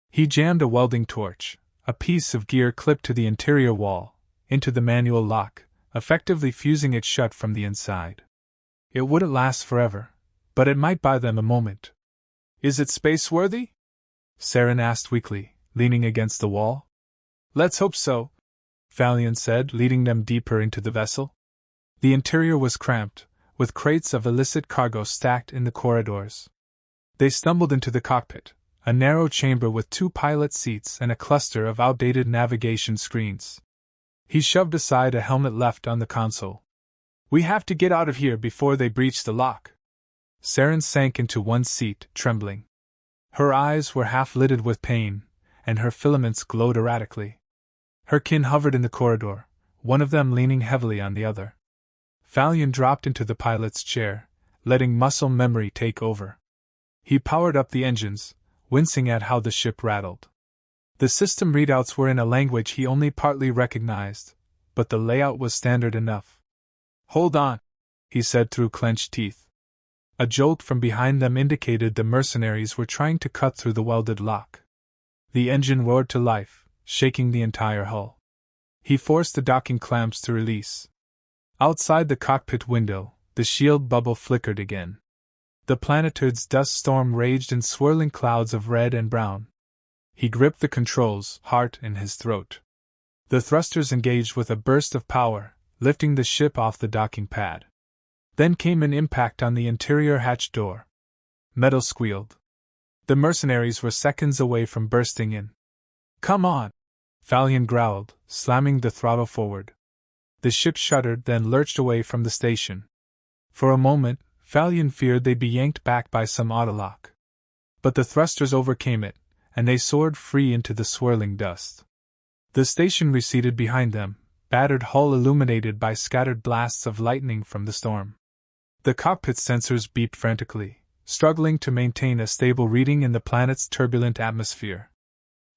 He jammed a welding torch, a piece of gear clipped to the interior wall, into the manual lock, effectively fusing it shut from the inside. It wouldn't last forever, but it might buy them a moment. "Is it space-worthy?" Saren asked weakly, leaning against the wall. "Let's hope so," Falion said, leading them deeper into the vessel. The interior was cramped, with crates of illicit cargo stacked in the corridors. They stumbled into the cockpit, a narrow chamber with 2 pilot seats and a cluster of outdated navigation screens. He shoved aside a helmet left on the console. "We have to get out of here before they breach the lock." Saren sank into one seat, trembling. Her eyes were half-lidded with pain, and her filaments glowed erratically. Her kin hovered in the corridor, one of them leaning heavily on the other. Falion dropped into the pilot's chair, letting muscle memory take over. He powered up the engines, wincing at how the ship rattled. The system readouts were in a language he only partly recognized, but the layout was standard enough. "Hold on," he said through clenched teeth. A jolt from behind them indicated the mercenaries were trying to cut through the welded lock. The engine roared to life, shaking the entire hull. He forced the docking clamps to release. Outside the cockpit window, the shield bubble flickered again. The Planetoid's dust storm raged in swirling clouds of red and brown. He gripped the controls, heart in his throat. The thrusters engaged with a burst of power, lifting the ship off the docking pad. Then came an impact on the interior hatch door. Metal squealed. The mercenaries were seconds away from bursting in. "Come on!" Falion growled, slamming the throttle forward. The ship shuddered, then lurched away from the station. For a moment, Falion feared they'd be yanked back by some autolock. But the thrusters overcame it, and they soared free into the swirling dust. The station receded behind them, battered hull illuminated by scattered blasts of lightning from the storm. The cockpit sensors beeped frantically, struggling to maintain a stable reading in the planet's turbulent atmosphere.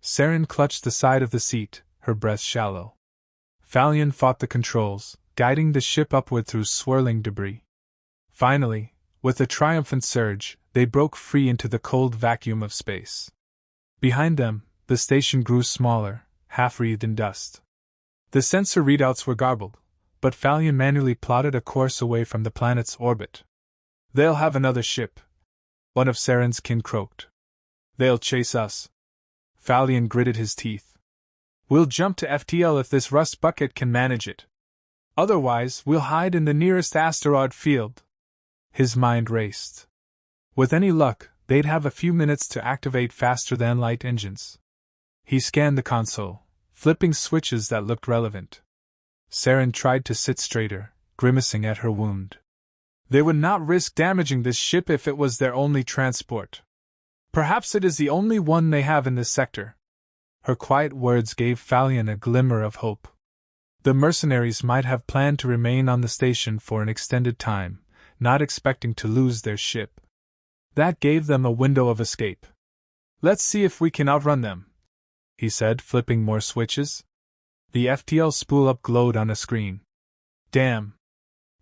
Saren clutched the side of the seat, her breath shallow. Falion fought the controls, guiding the ship upward through swirling debris. Finally, with a triumphant surge, they broke free into the cold vacuum of space. Behind them, the station grew smaller, half-wreathed in dust. The sensor readouts were garbled, but Falion manually plotted a course away from the planet's orbit. "They'll have another ship," one of Saren's kin croaked. "They'll chase us." Falion gritted his teeth. We'll jump to FTL if this rust bucket can manage it. Otherwise, we'll hide in the nearest asteroid field. His mind raced. With any luck, they'd have a few minutes to activate faster-than-light engines. He scanned the console, flipping switches that looked relevant. Saren tried to sit straighter, grimacing at her wound. They would not risk damaging this ship if it was their only transport. Perhaps it is the only one they have in this sector. Her quiet words gave Falion a glimmer of hope. The mercenaries might have planned to remain on the station for an extended time, not expecting to lose their ship. That gave them a window of escape. Let's see if we can outrun them, he said, flipping more switches. The FTL spool-up glowed on a screen. Damn.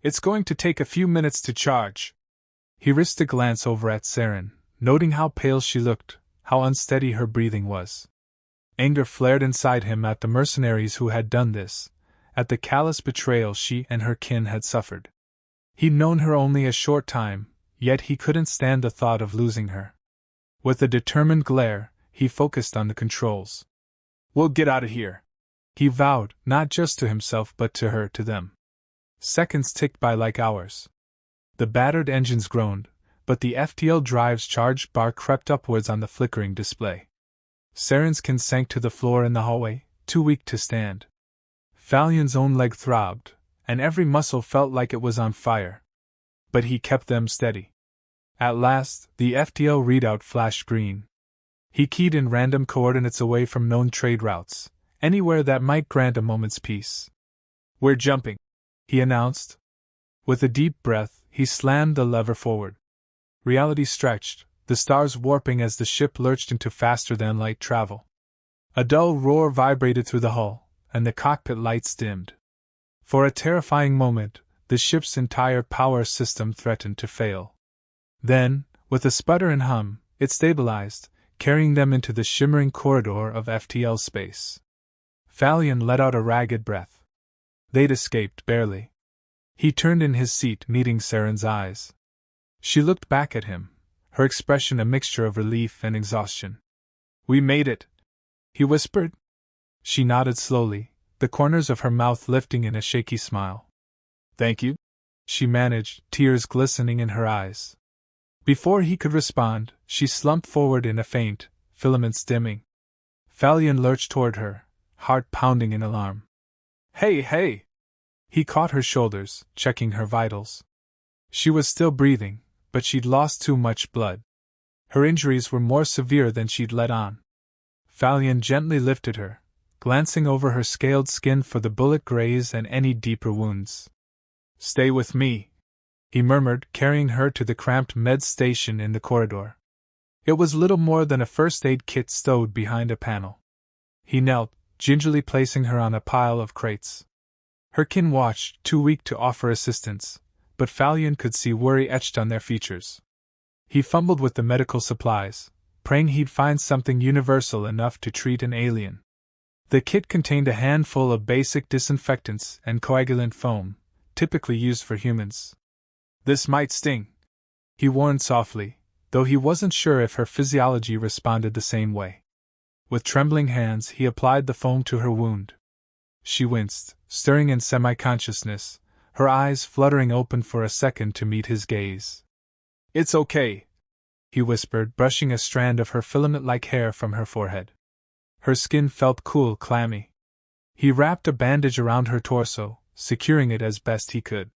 It's going to take a few minutes to charge. He risked a glance over at Saren, noting how pale she looked, how unsteady her breathing was. Anger flared inside him at the mercenaries who had done this, at the callous betrayal she and her kin had suffered. He'd known her only a short time, yet he couldn't stand the thought of losing her. With a determined glare, he focused on the controls. We'll get out of here, he vowed, not just to himself but to her, to them. Seconds ticked by like hours. The battered engines groaned, but the FTL drive's charged bar crept upwards on the flickering display. Saren's kin sank to the floor in the hallway, too weak to stand. Falion's own leg throbbed, and every muscle felt like it was on fire. But he kept them steady. At last, the FTL readout flashed green. He keyed in random coordinates away from known trade routes, anywhere that might grant a moment's peace. We're jumping, he announced. With a deep breath, he slammed the lever forward. Reality stretched, the stars warping as the ship lurched into faster-than-light travel. A dull roar vibrated through the hull, and the cockpit lights dimmed. For a terrifying moment, the ship's entire power system threatened to fail. Then, with a sputter and hum, it stabilized, carrying them into the shimmering corridor of FTL space. Falion let out a ragged breath. They'd escaped, barely. He turned in his seat, meeting Saren's eyes. She looked back at him, her expression a mixture of relief and exhaustion. We made it, he whispered. She nodded slowly, the corners of her mouth lifting in a shaky smile. Thank you, she managed, tears glistening in her eyes. Before he could respond, she slumped forward in a faint, filaments dimming. Falion lurched toward her, heart pounding in alarm. Hey, hey! He caught her shoulders, checking her vitals. She was still breathing, but she'd lost too much blood. Her injuries were more severe than she'd let on. Falion gently lifted her, glancing over her scaled skin for the bullet graze and any deeper wounds. Stay with me, he murmured, carrying her to the cramped med station in the corridor. It was little more than a first aid kit stowed behind a panel. He knelt, gingerly placing her on a pile of crates. Her kin watched, too weak to offer assistance, but Falion could see worry etched on their features. He fumbled with the medical supplies, praying he'd find something universal enough to treat an alien. The kit contained a handful of basic disinfectants and coagulant foam, typically used for humans. This might sting, he warned softly, though he wasn't sure if her physiology responded the same way. With trembling hands, he applied the foam to her wound. She winced, stirring in semi-consciousness, her eyes fluttering open for a second to meet his gaze. It's okay, he whispered, brushing a strand of her filament-like hair from her forehead. Her skin felt cool, clammy. He wrapped a bandage around her torso, securing it as best he could.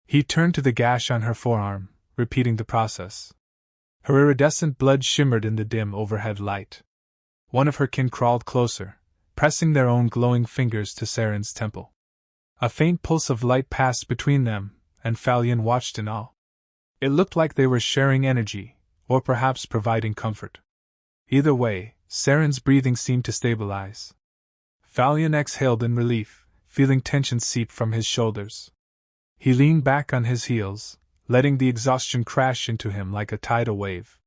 He turned to the gash on her forearm, repeating the process. Her iridescent blood shimmered in the dim overhead light. One of her kin crawled closer, pressing their own glowing fingers to Saren's temple. A faint pulse of light passed between them, and Falion watched in awe. It looked like they were sharing energy, or perhaps providing comfort. Either way, Saren's breathing seemed to stabilize. Falion exhaled in relief, feeling tension seep from his shoulders. He leaned back on his heels, letting the exhaustion crash into him like a tidal wave.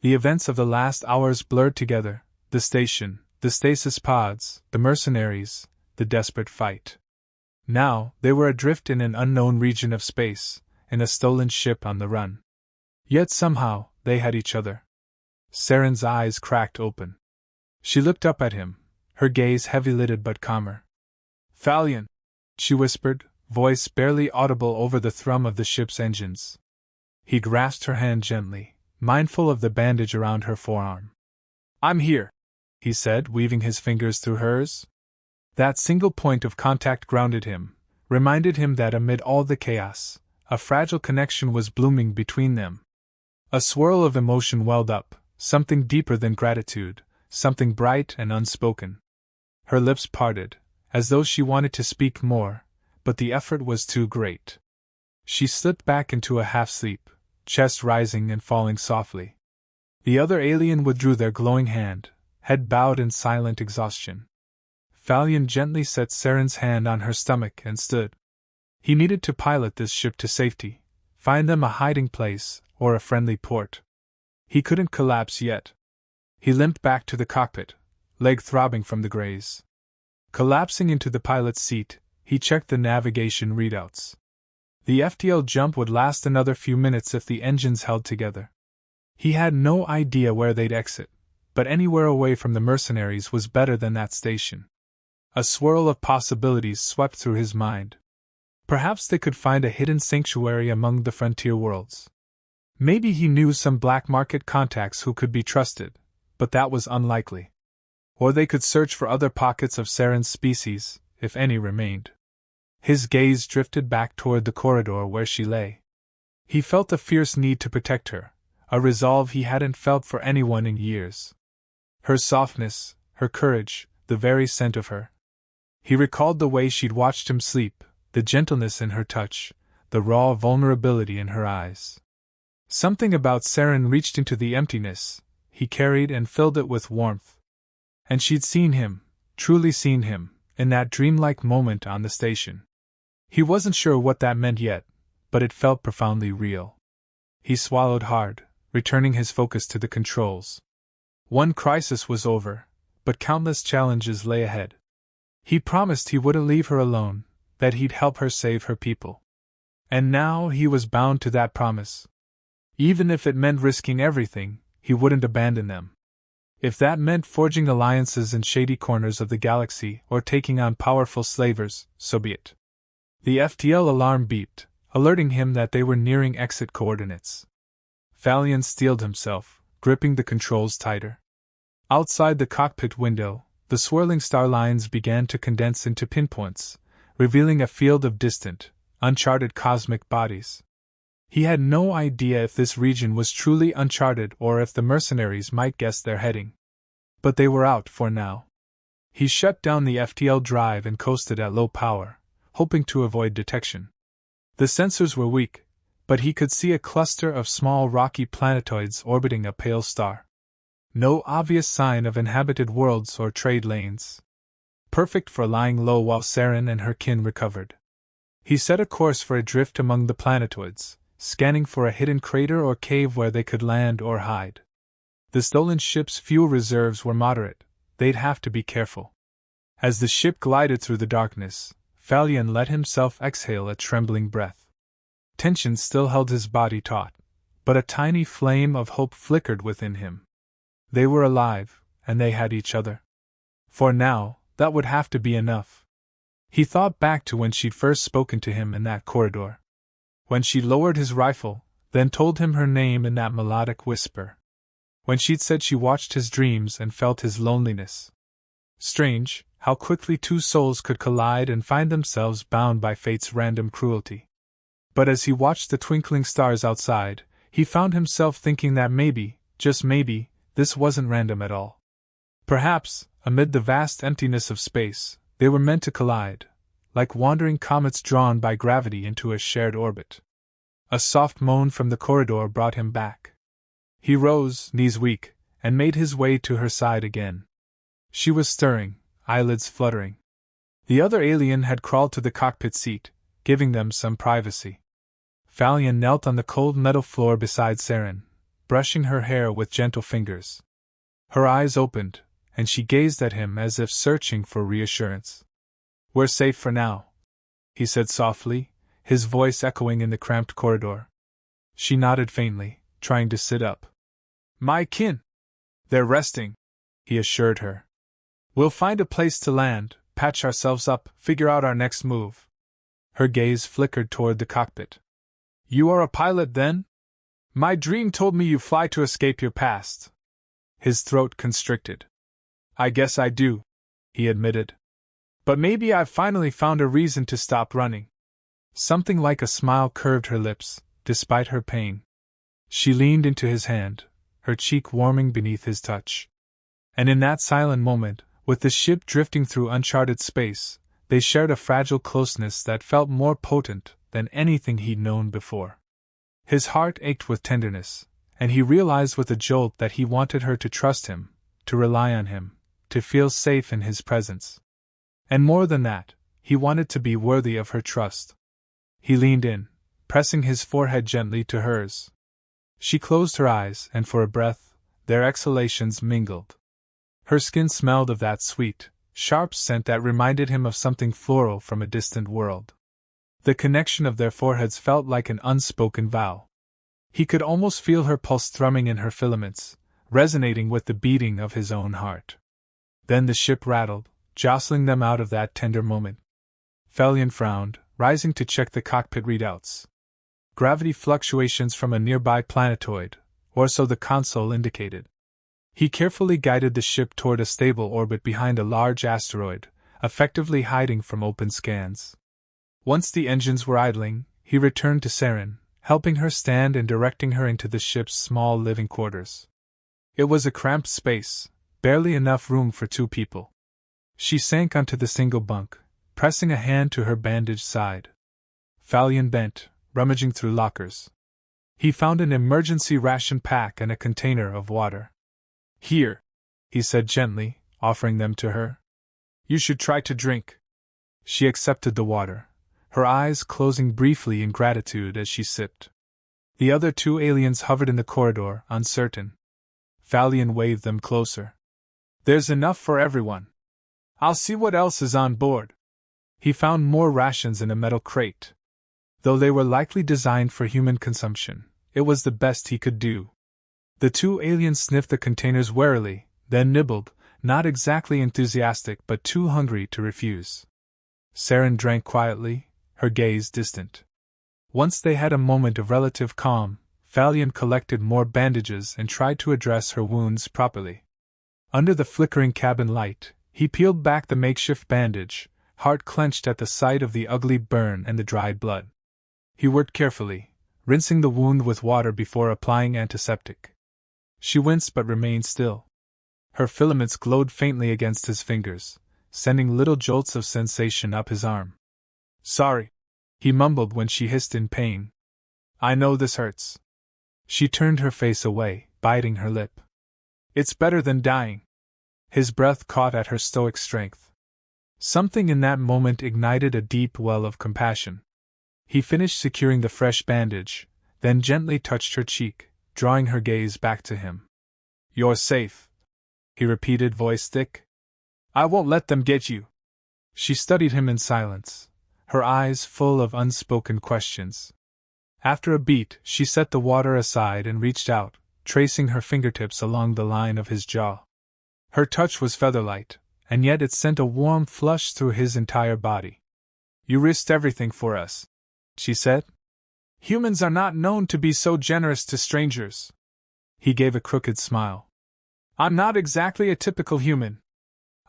The events of the last hours blurred together, the station, the stasis pods, the mercenaries, the desperate fight. Now, they were adrift in an unknown region of space, in a stolen ship on the run. Yet somehow, they had each other. Saren's eyes cracked open. She looked up at him, her gaze heavy-lidded but calmer. Thalion, she whispered, voice barely audible over the thrum of the ship's engines. He grasped her hand gently, mindful of the bandage around her forearm. I'm here, he said, weaving his fingers through hers. That single point of contact grounded him, reminded him that amid all the chaos, a fragile connection was blooming between them. A swirl of emotion welled up, something deeper than gratitude, something bright and unspoken. Her lips parted, as though she wanted to speak more, but the effort was too great. She slipped back into a half-sleep, chest rising and falling softly. The other alien withdrew their glowing hand, head bowed in silent exhaustion. Thalion gently set Saren's hand on her stomach and stood. He needed to pilot this ship to safety, find them a hiding place or a friendly port. He couldn't collapse yet. He limped back to the cockpit, leg throbbing from the graze. Collapsing into the pilot's seat, he checked the navigation readouts. The FTL jump would last another few minutes if the engines held together. He had no idea where they'd exit, but anywhere away from the mercenaries was better than that station. A swirl of possibilities swept through his mind. Perhaps they could find a hidden sanctuary among the frontier worlds. Maybe he knew some black market contacts who could be trusted, but that was unlikely. Or they could search for other pockets of Saren's species, if any remained. His gaze drifted back toward the corridor where she lay. He felt a fierce need to protect her, a resolve he hadn't felt for anyone in years. Her softness, her courage, the very scent of her. He recalled the way she'd watched him sleep, the gentleness in her touch, the raw vulnerability in her eyes. Something about Saren reached into the emptiness he carried and filled it with warmth. And she'd seen him, truly seen him, in that dreamlike moment on the station. He wasn't sure what that meant yet, but it felt profoundly real. He swallowed hard, returning his focus to the controls. One crisis was over, but countless challenges lay ahead. He promised he wouldn't leave her alone, that he'd help her save her people. And now he was bound to that promise. Even if it meant risking everything, he wouldn't abandon them. If that meant forging alliances in shady corners of the galaxy or taking on powerful slavers, so be it. The FTL alarm beeped, alerting him that they were nearing exit coordinates. Thalion steeled himself, gripping the controls tighter. Outside the cockpit window, the swirling star lines began to condense into pinpoints, revealing a field of distant, uncharted cosmic bodies. He had no idea if this region was truly uncharted or if the mercenaries might guess their heading. But they were out for now. He shut down the FTL drive and coasted at low power, hoping to avoid detection. The sensors were weak, but he could see a cluster of small rocky planetoids orbiting a pale star. No obvious sign of inhabited worlds or trade lanes. Perfect for lying low while Saren and her kin recovered. He set a course for a drift among the planetoids, scanning for a hidden crater or cave where they could land or hide. The stolen ship's fuel reserves were moderate, they'd have to be careful. As the ship glided through the darkness, Thalion let himself exhale a trembling breath. Tension still held his body taut, but a tiny flame of hope flickered within him. They were alive, and they had each other. For now, that would have to be enough. He thought back to when she'd first spoken to him in that corridor. When she lowered his rifle, then told him her name in that melodic whisper. When she'd said she watched his dreams and felt his loneliness. Strange, how quickly two souls could collide and find themselves bound by fate's random cruelty. But as he watched the twinkling stars outside, he found himself thinking that maybe, just maybe, this wasn't random at all. Perhaps, amid the vast emptiness of space, they were meant to collide, like wandering comets drawn by gravity into a shared orbit. A soft moan from the corridor brought him back. He rose, knees weak, and made his way to her side again. She was stirring, eyelids fluttering. The other alien had crawled to the cockpit seat, giving them some privacy. Thalion knelt on the cold metal floor beside Saren, brushing her hair with gentle fingers. Her eyes opened, and she gazed at him as if searching for reassurance. "We're safe for now," he said softly, his voice echoing in the cramped corridor. She nodded faintly, trying to sit up. "My kin! They're resting," he assured her. We'll find a place to land, patch ourselves up, figure out our next move. Her gaze flickered toward the cockpit. You are a pilot, then? My dream told me you fly to escape your past. His throat constricted. I guess I do, he admitted. But maybe I've finally found a reason to stop running. Something like a smile curved her lips, despite her pain. She leaned into his hand, her cheek warming beneath his touch. And in that silent moment, with the ship drifting through uncharted space, they shared a fragile closeness that felt more potent than anything he'd known before. His heart ached with tenderness, and he realized with a jolt that he wanted her to trust him, to rely on him, to feel safe in his presence. And more than that, he wanted to be worthy of her trust. He leaned in, pressing his forehead gently to hers. She closed her eyes, and for a breath, their exhalations mingled. Her skin smelled of that sweet, sharp scent that reminded him of something floral from a distant world. The connection of their foreheads felt like an unspoken vow. He could almost feel her pulse thrumming in her filaments, resonating with the beating of his own heart. Then the ship rattled, jostling them out of that tender moment. Felion frowned, rising to check the cockpit readouts. Gravity fluctuations from a nearby planetoid, or so the console indicated. He carefully guided the ship toward a stable orbit behind a large asteroid, effectively hiding from open scans. Once the engines were idling, he returned to Saren, helping her stand and directing her into the ship's small living quarters. It was a cramped space, barely enough room for 2 people. She sank onto the single bunk, pressing a hand to her bandaged side. Felion bent, rummaging through lockers. He found an emergency ration pack and a container of water. Here, he said gently, offering them to her. You should try to drink. She accepted the water, her eyes closing briefly in gratitude as she sipped. The other 2 aliens hovered in the corridor, uncertain. Felion waved them closer. There's enough for everyone. I'll see what else is on board. He found more rations in a metal crate. Though they were likely designed for human consumption, it was the best he could do. The 2 aliens sniffed the containers warily, then nibbled, not exactly enthusiastic but too hungry to refuse. Saren drank quietly, her gaze distant. Once they had a moment of relative calm, Felion collected more bandages and tried to address her wounds properly. Under the flickering cabin light, he peeled back the makeshift bandage, heart clenched at the sight of the ugly burn and the dried blood. He worked carefully, rinsing the wound with water before applying antiseptic. She winced but remained still. Her filaments glowed faintly against his fingers, sending little jolts of sensation up his arm. Sorry, he mumbled when she hissed in pain. I know this hurts. She turned her face away, biting her lip. It's better than dying. His breath caught at her stoic strength. Something in that moment ignited a deep well of compassion. He finished securing the fresh bandage, then gently touched her cheek, drawing her gaze back to him. You're safe, he repeated, voice thick. I won't let them get you. She studied him in silence, her eyes full of unspoken questions. After a beat, she set the water aside and reached out, tracing her fingertips along the line of his jaw. Her touch was featherlight, and yet it sent a warm flush through his entire body. You risked everything for us, she said. Humans are not known to be so generous to strangers. He gave a crooked smile. I'm not exactly a typical human.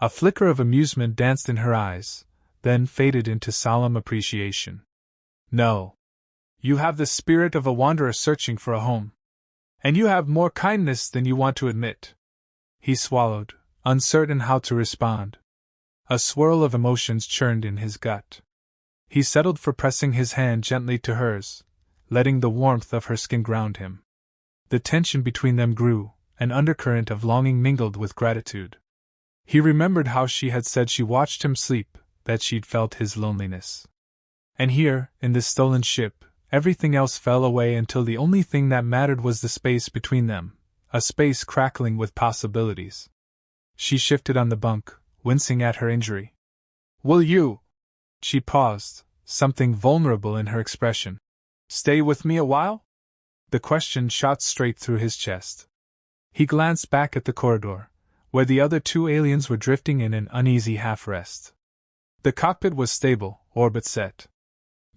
A flicker of amusement danced in her eyes, then faded into solemn appreciation. No. You have the spirit of a wanderer searching for a home. And you have more kindness than you want to admit. He swallowed, uncertain how to respond. A swirl of emotions churned in his gut. He settled for pressing his hand gently to hers, letting the warmth of her skin ground him. The tension between them grew, an undercurrent of longing mingled with gratitude. He remembered how she had said she watched him sleep, that she'd felt his loneliness. And here, in this stolen ship, everything else fell away until the only thing that mattered was the space between them, a space crackling with possibilities. She shifted on the bunk, wincing at her injury. Will you? She paused, something vulnerable in her expression. Stay with me a while? The question shot straight through his chest. He glanced back at the corridor, where the other two aliens were drifting in an uneasy half-rest. The cockpit was stable, orbit set.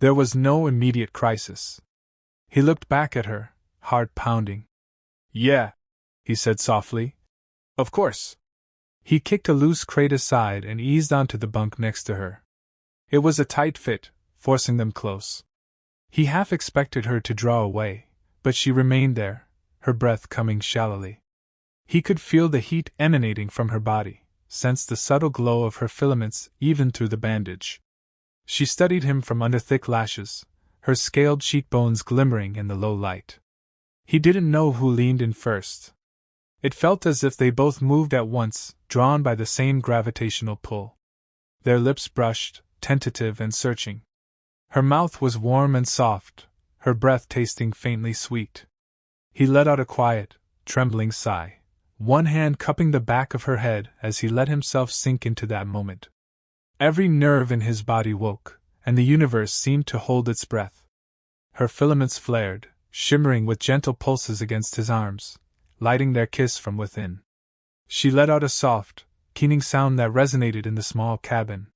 There was no immediate crisis. He looked back at her, heart pounding. "Yeah," he said softly. "Of course." He kicked a loose crate aside and eased onto the bunk next to her. It was a tight fit, forcing them close. He half expected her to draw away, but she remained there, her breath coming shallowly. He could feel the heat emanating from her body, sensed the subtle glow of her filaments even through the bandage. She studied him from under thick lashes, her scaled cheekbones glimmering in the low light. He didn't know who leaned in first. It felt as if they both moved at once, drawn by the same gravitational pull. Their lips brushed, tentative and searching. Her mouth was warm and soft, her breath tasting faintly sweet. He let out a quiet, trembling sigh, one hand cupping the back of her head as he let himself sink into that moment. Every nerve in his body woke, and the universe seemed to hold its breath. Her filaments flared, shimmering with gentle pulses against his arms, lighting their kiss from within. She let out a soft, keening sound that resonated in the small cabin.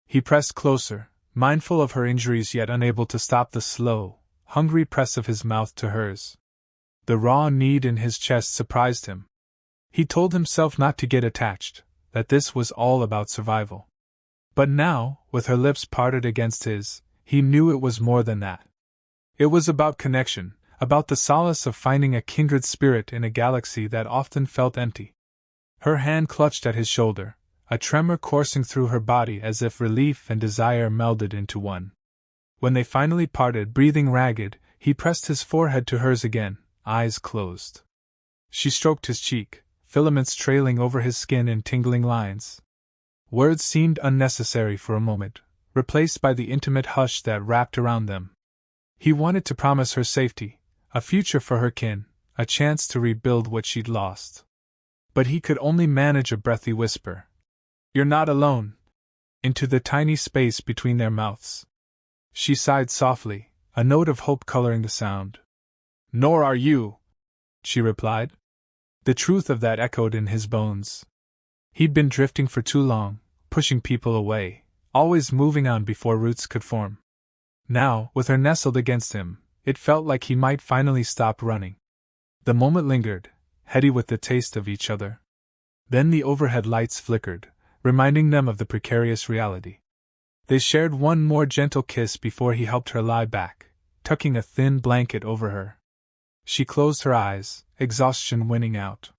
He pressed closer, mindful of her injuries yet unable to stop the slow, hungry press of his mouth to hers. The raw need in his chest surprised him. He told himself not to get attached, that this was all about survival. But now, with her lips parted against his, he knew it was more than that. It was about connection, about the solace of finding a kindred spirit in a galaxy that often felt empty. Her hand clutched at his shoulder, a tremor coursing through her body as if relief and desire melded into one. When they finally parted, breathing ragged, he pressed his forehead to hers again, eyes closed. She stroked his cheek, filaments trailing over his skin in tingling lines. Words seemed unnecessary for a moment, replaced by the intimate hush that wrapped around them. He wanted to promise her safety, a future for her kin, a chance to rebuild what she'd lost. But he could only manage a breathy whisper. "You're not alone," into the tiny space between their mouths. She sighed softly, a note of hope coloring the sound. "Nor are you," she replied. The truth of that echoed in his bones. He'd been drifting for too long, pushing people away, always moving on before roots could form. Now, with her nestled against him, it felt like he might finally stop running. The moment lingered, heady with the taste of each other. Then the overhead lights flickered, reminding them of the precarious reality. They shared one more gentle kiss before he helped her lie back, tucking a thin blanket over her. She closed her eyes, exhaustion winning out.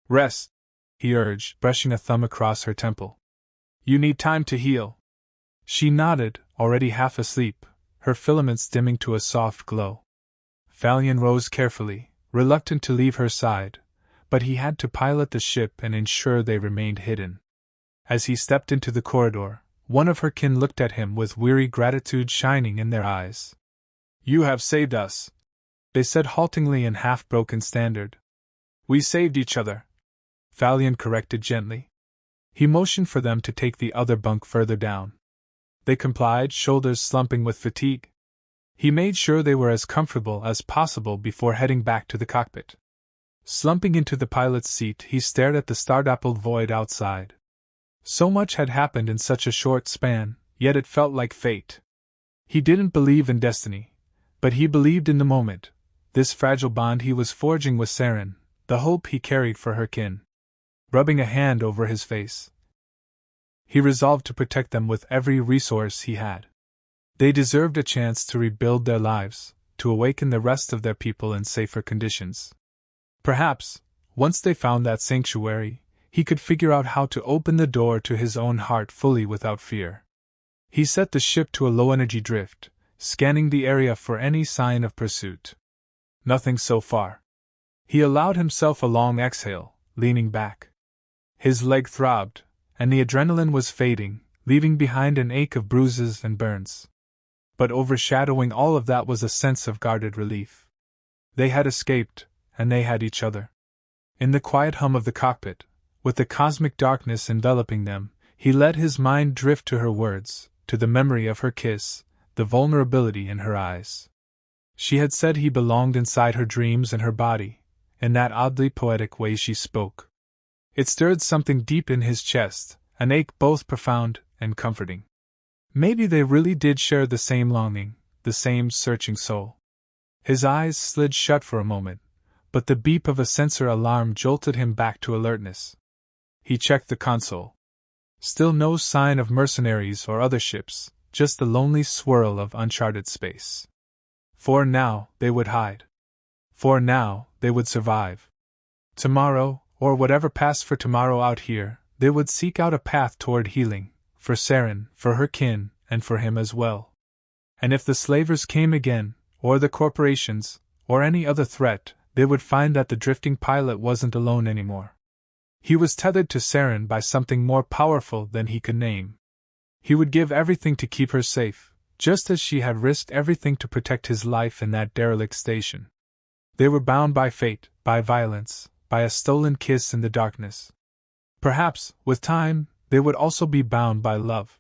"Rest," he urged, brushing a thumb across her temple. "You need time to heal." She nodded, already half asleep, her filaments dimming to a soft glow. Falion rose carefully, reluctant to leave her side, but he had to pilot the ship and ensure they remained hidden. As he stepped into the corridor, one of her kin looked at him with weary gratitude shining in their eyes. "You have saved us," they said haltingly in half-broken standard. "We saved each other," Falion corrected gently. He motioned for them to take the other bunk further down. They complied, shoulders slumping with fatigue. He made sure they were as comfortable as possible before heading back to the cockpit. Slumping into the pilot's seat, he stared at the star-dappled void outside. So much had happened in such a short span, yet it felt like fate. He didn't believe in destiny, but he believed in the moment, this fragile bond he was forging with Saren, the hope he carried for her kin. Rubbing a hand over his face, he resolved to protect them with every resource he had. They deserved a chance to rebuild their lives, to awaken the rest of their people in safer conditions. Perhaps, once they found that sanctuary, he could figure out how to open the door to his own heart fully without fear. He set the ship to a low-energy drift, scanning the area for any sign of pursuit. Nothing so far. He allowed himself a long exhale, leaning back. His leg throbbed, and the adrenaline was fading, leaving behind an ache of bruises and burns. But overshadowing all of that was a sense of guarded relief. They had escaped, and they had each other. In the quiet hum of the cockpit, with the cosmic darkness enveloping them, he let his mind drift to her words, to the memory of her kiss, the vulnerability in her eyes. She had said he belonged inside her dreams and her body, in that oddly poetic way she spoke. It stirred something deep in his chest, an ache both profound and comforting. Maybe they really did share the same longing, the same searching soul. His eyes slid shut for a moment, but the beep of a sensor alarm jolted him back to alertness. He checked the console. Still no sign of mercenaries or other ships, just the lonely swirl of uncharted space. For now, they would hide. For now, they would survive. Tomorrow, or whatever passed for tomorrow out here, they would seek out a path toward healing, for Saren, for her kin, and for him as well. And if the slavers came again, or the corporations, or any other threat, they would find that the drifting pilot wasn't alone anymore. He was tethered to Saren by something more powerful than he could name. He would give everything to keep her safe, just as she had risked everything to protect his life in that derelict station. They were bound by fate, by violence, by a stolen kiss in the darkness. Perhaps, with time, they would also be bound by love.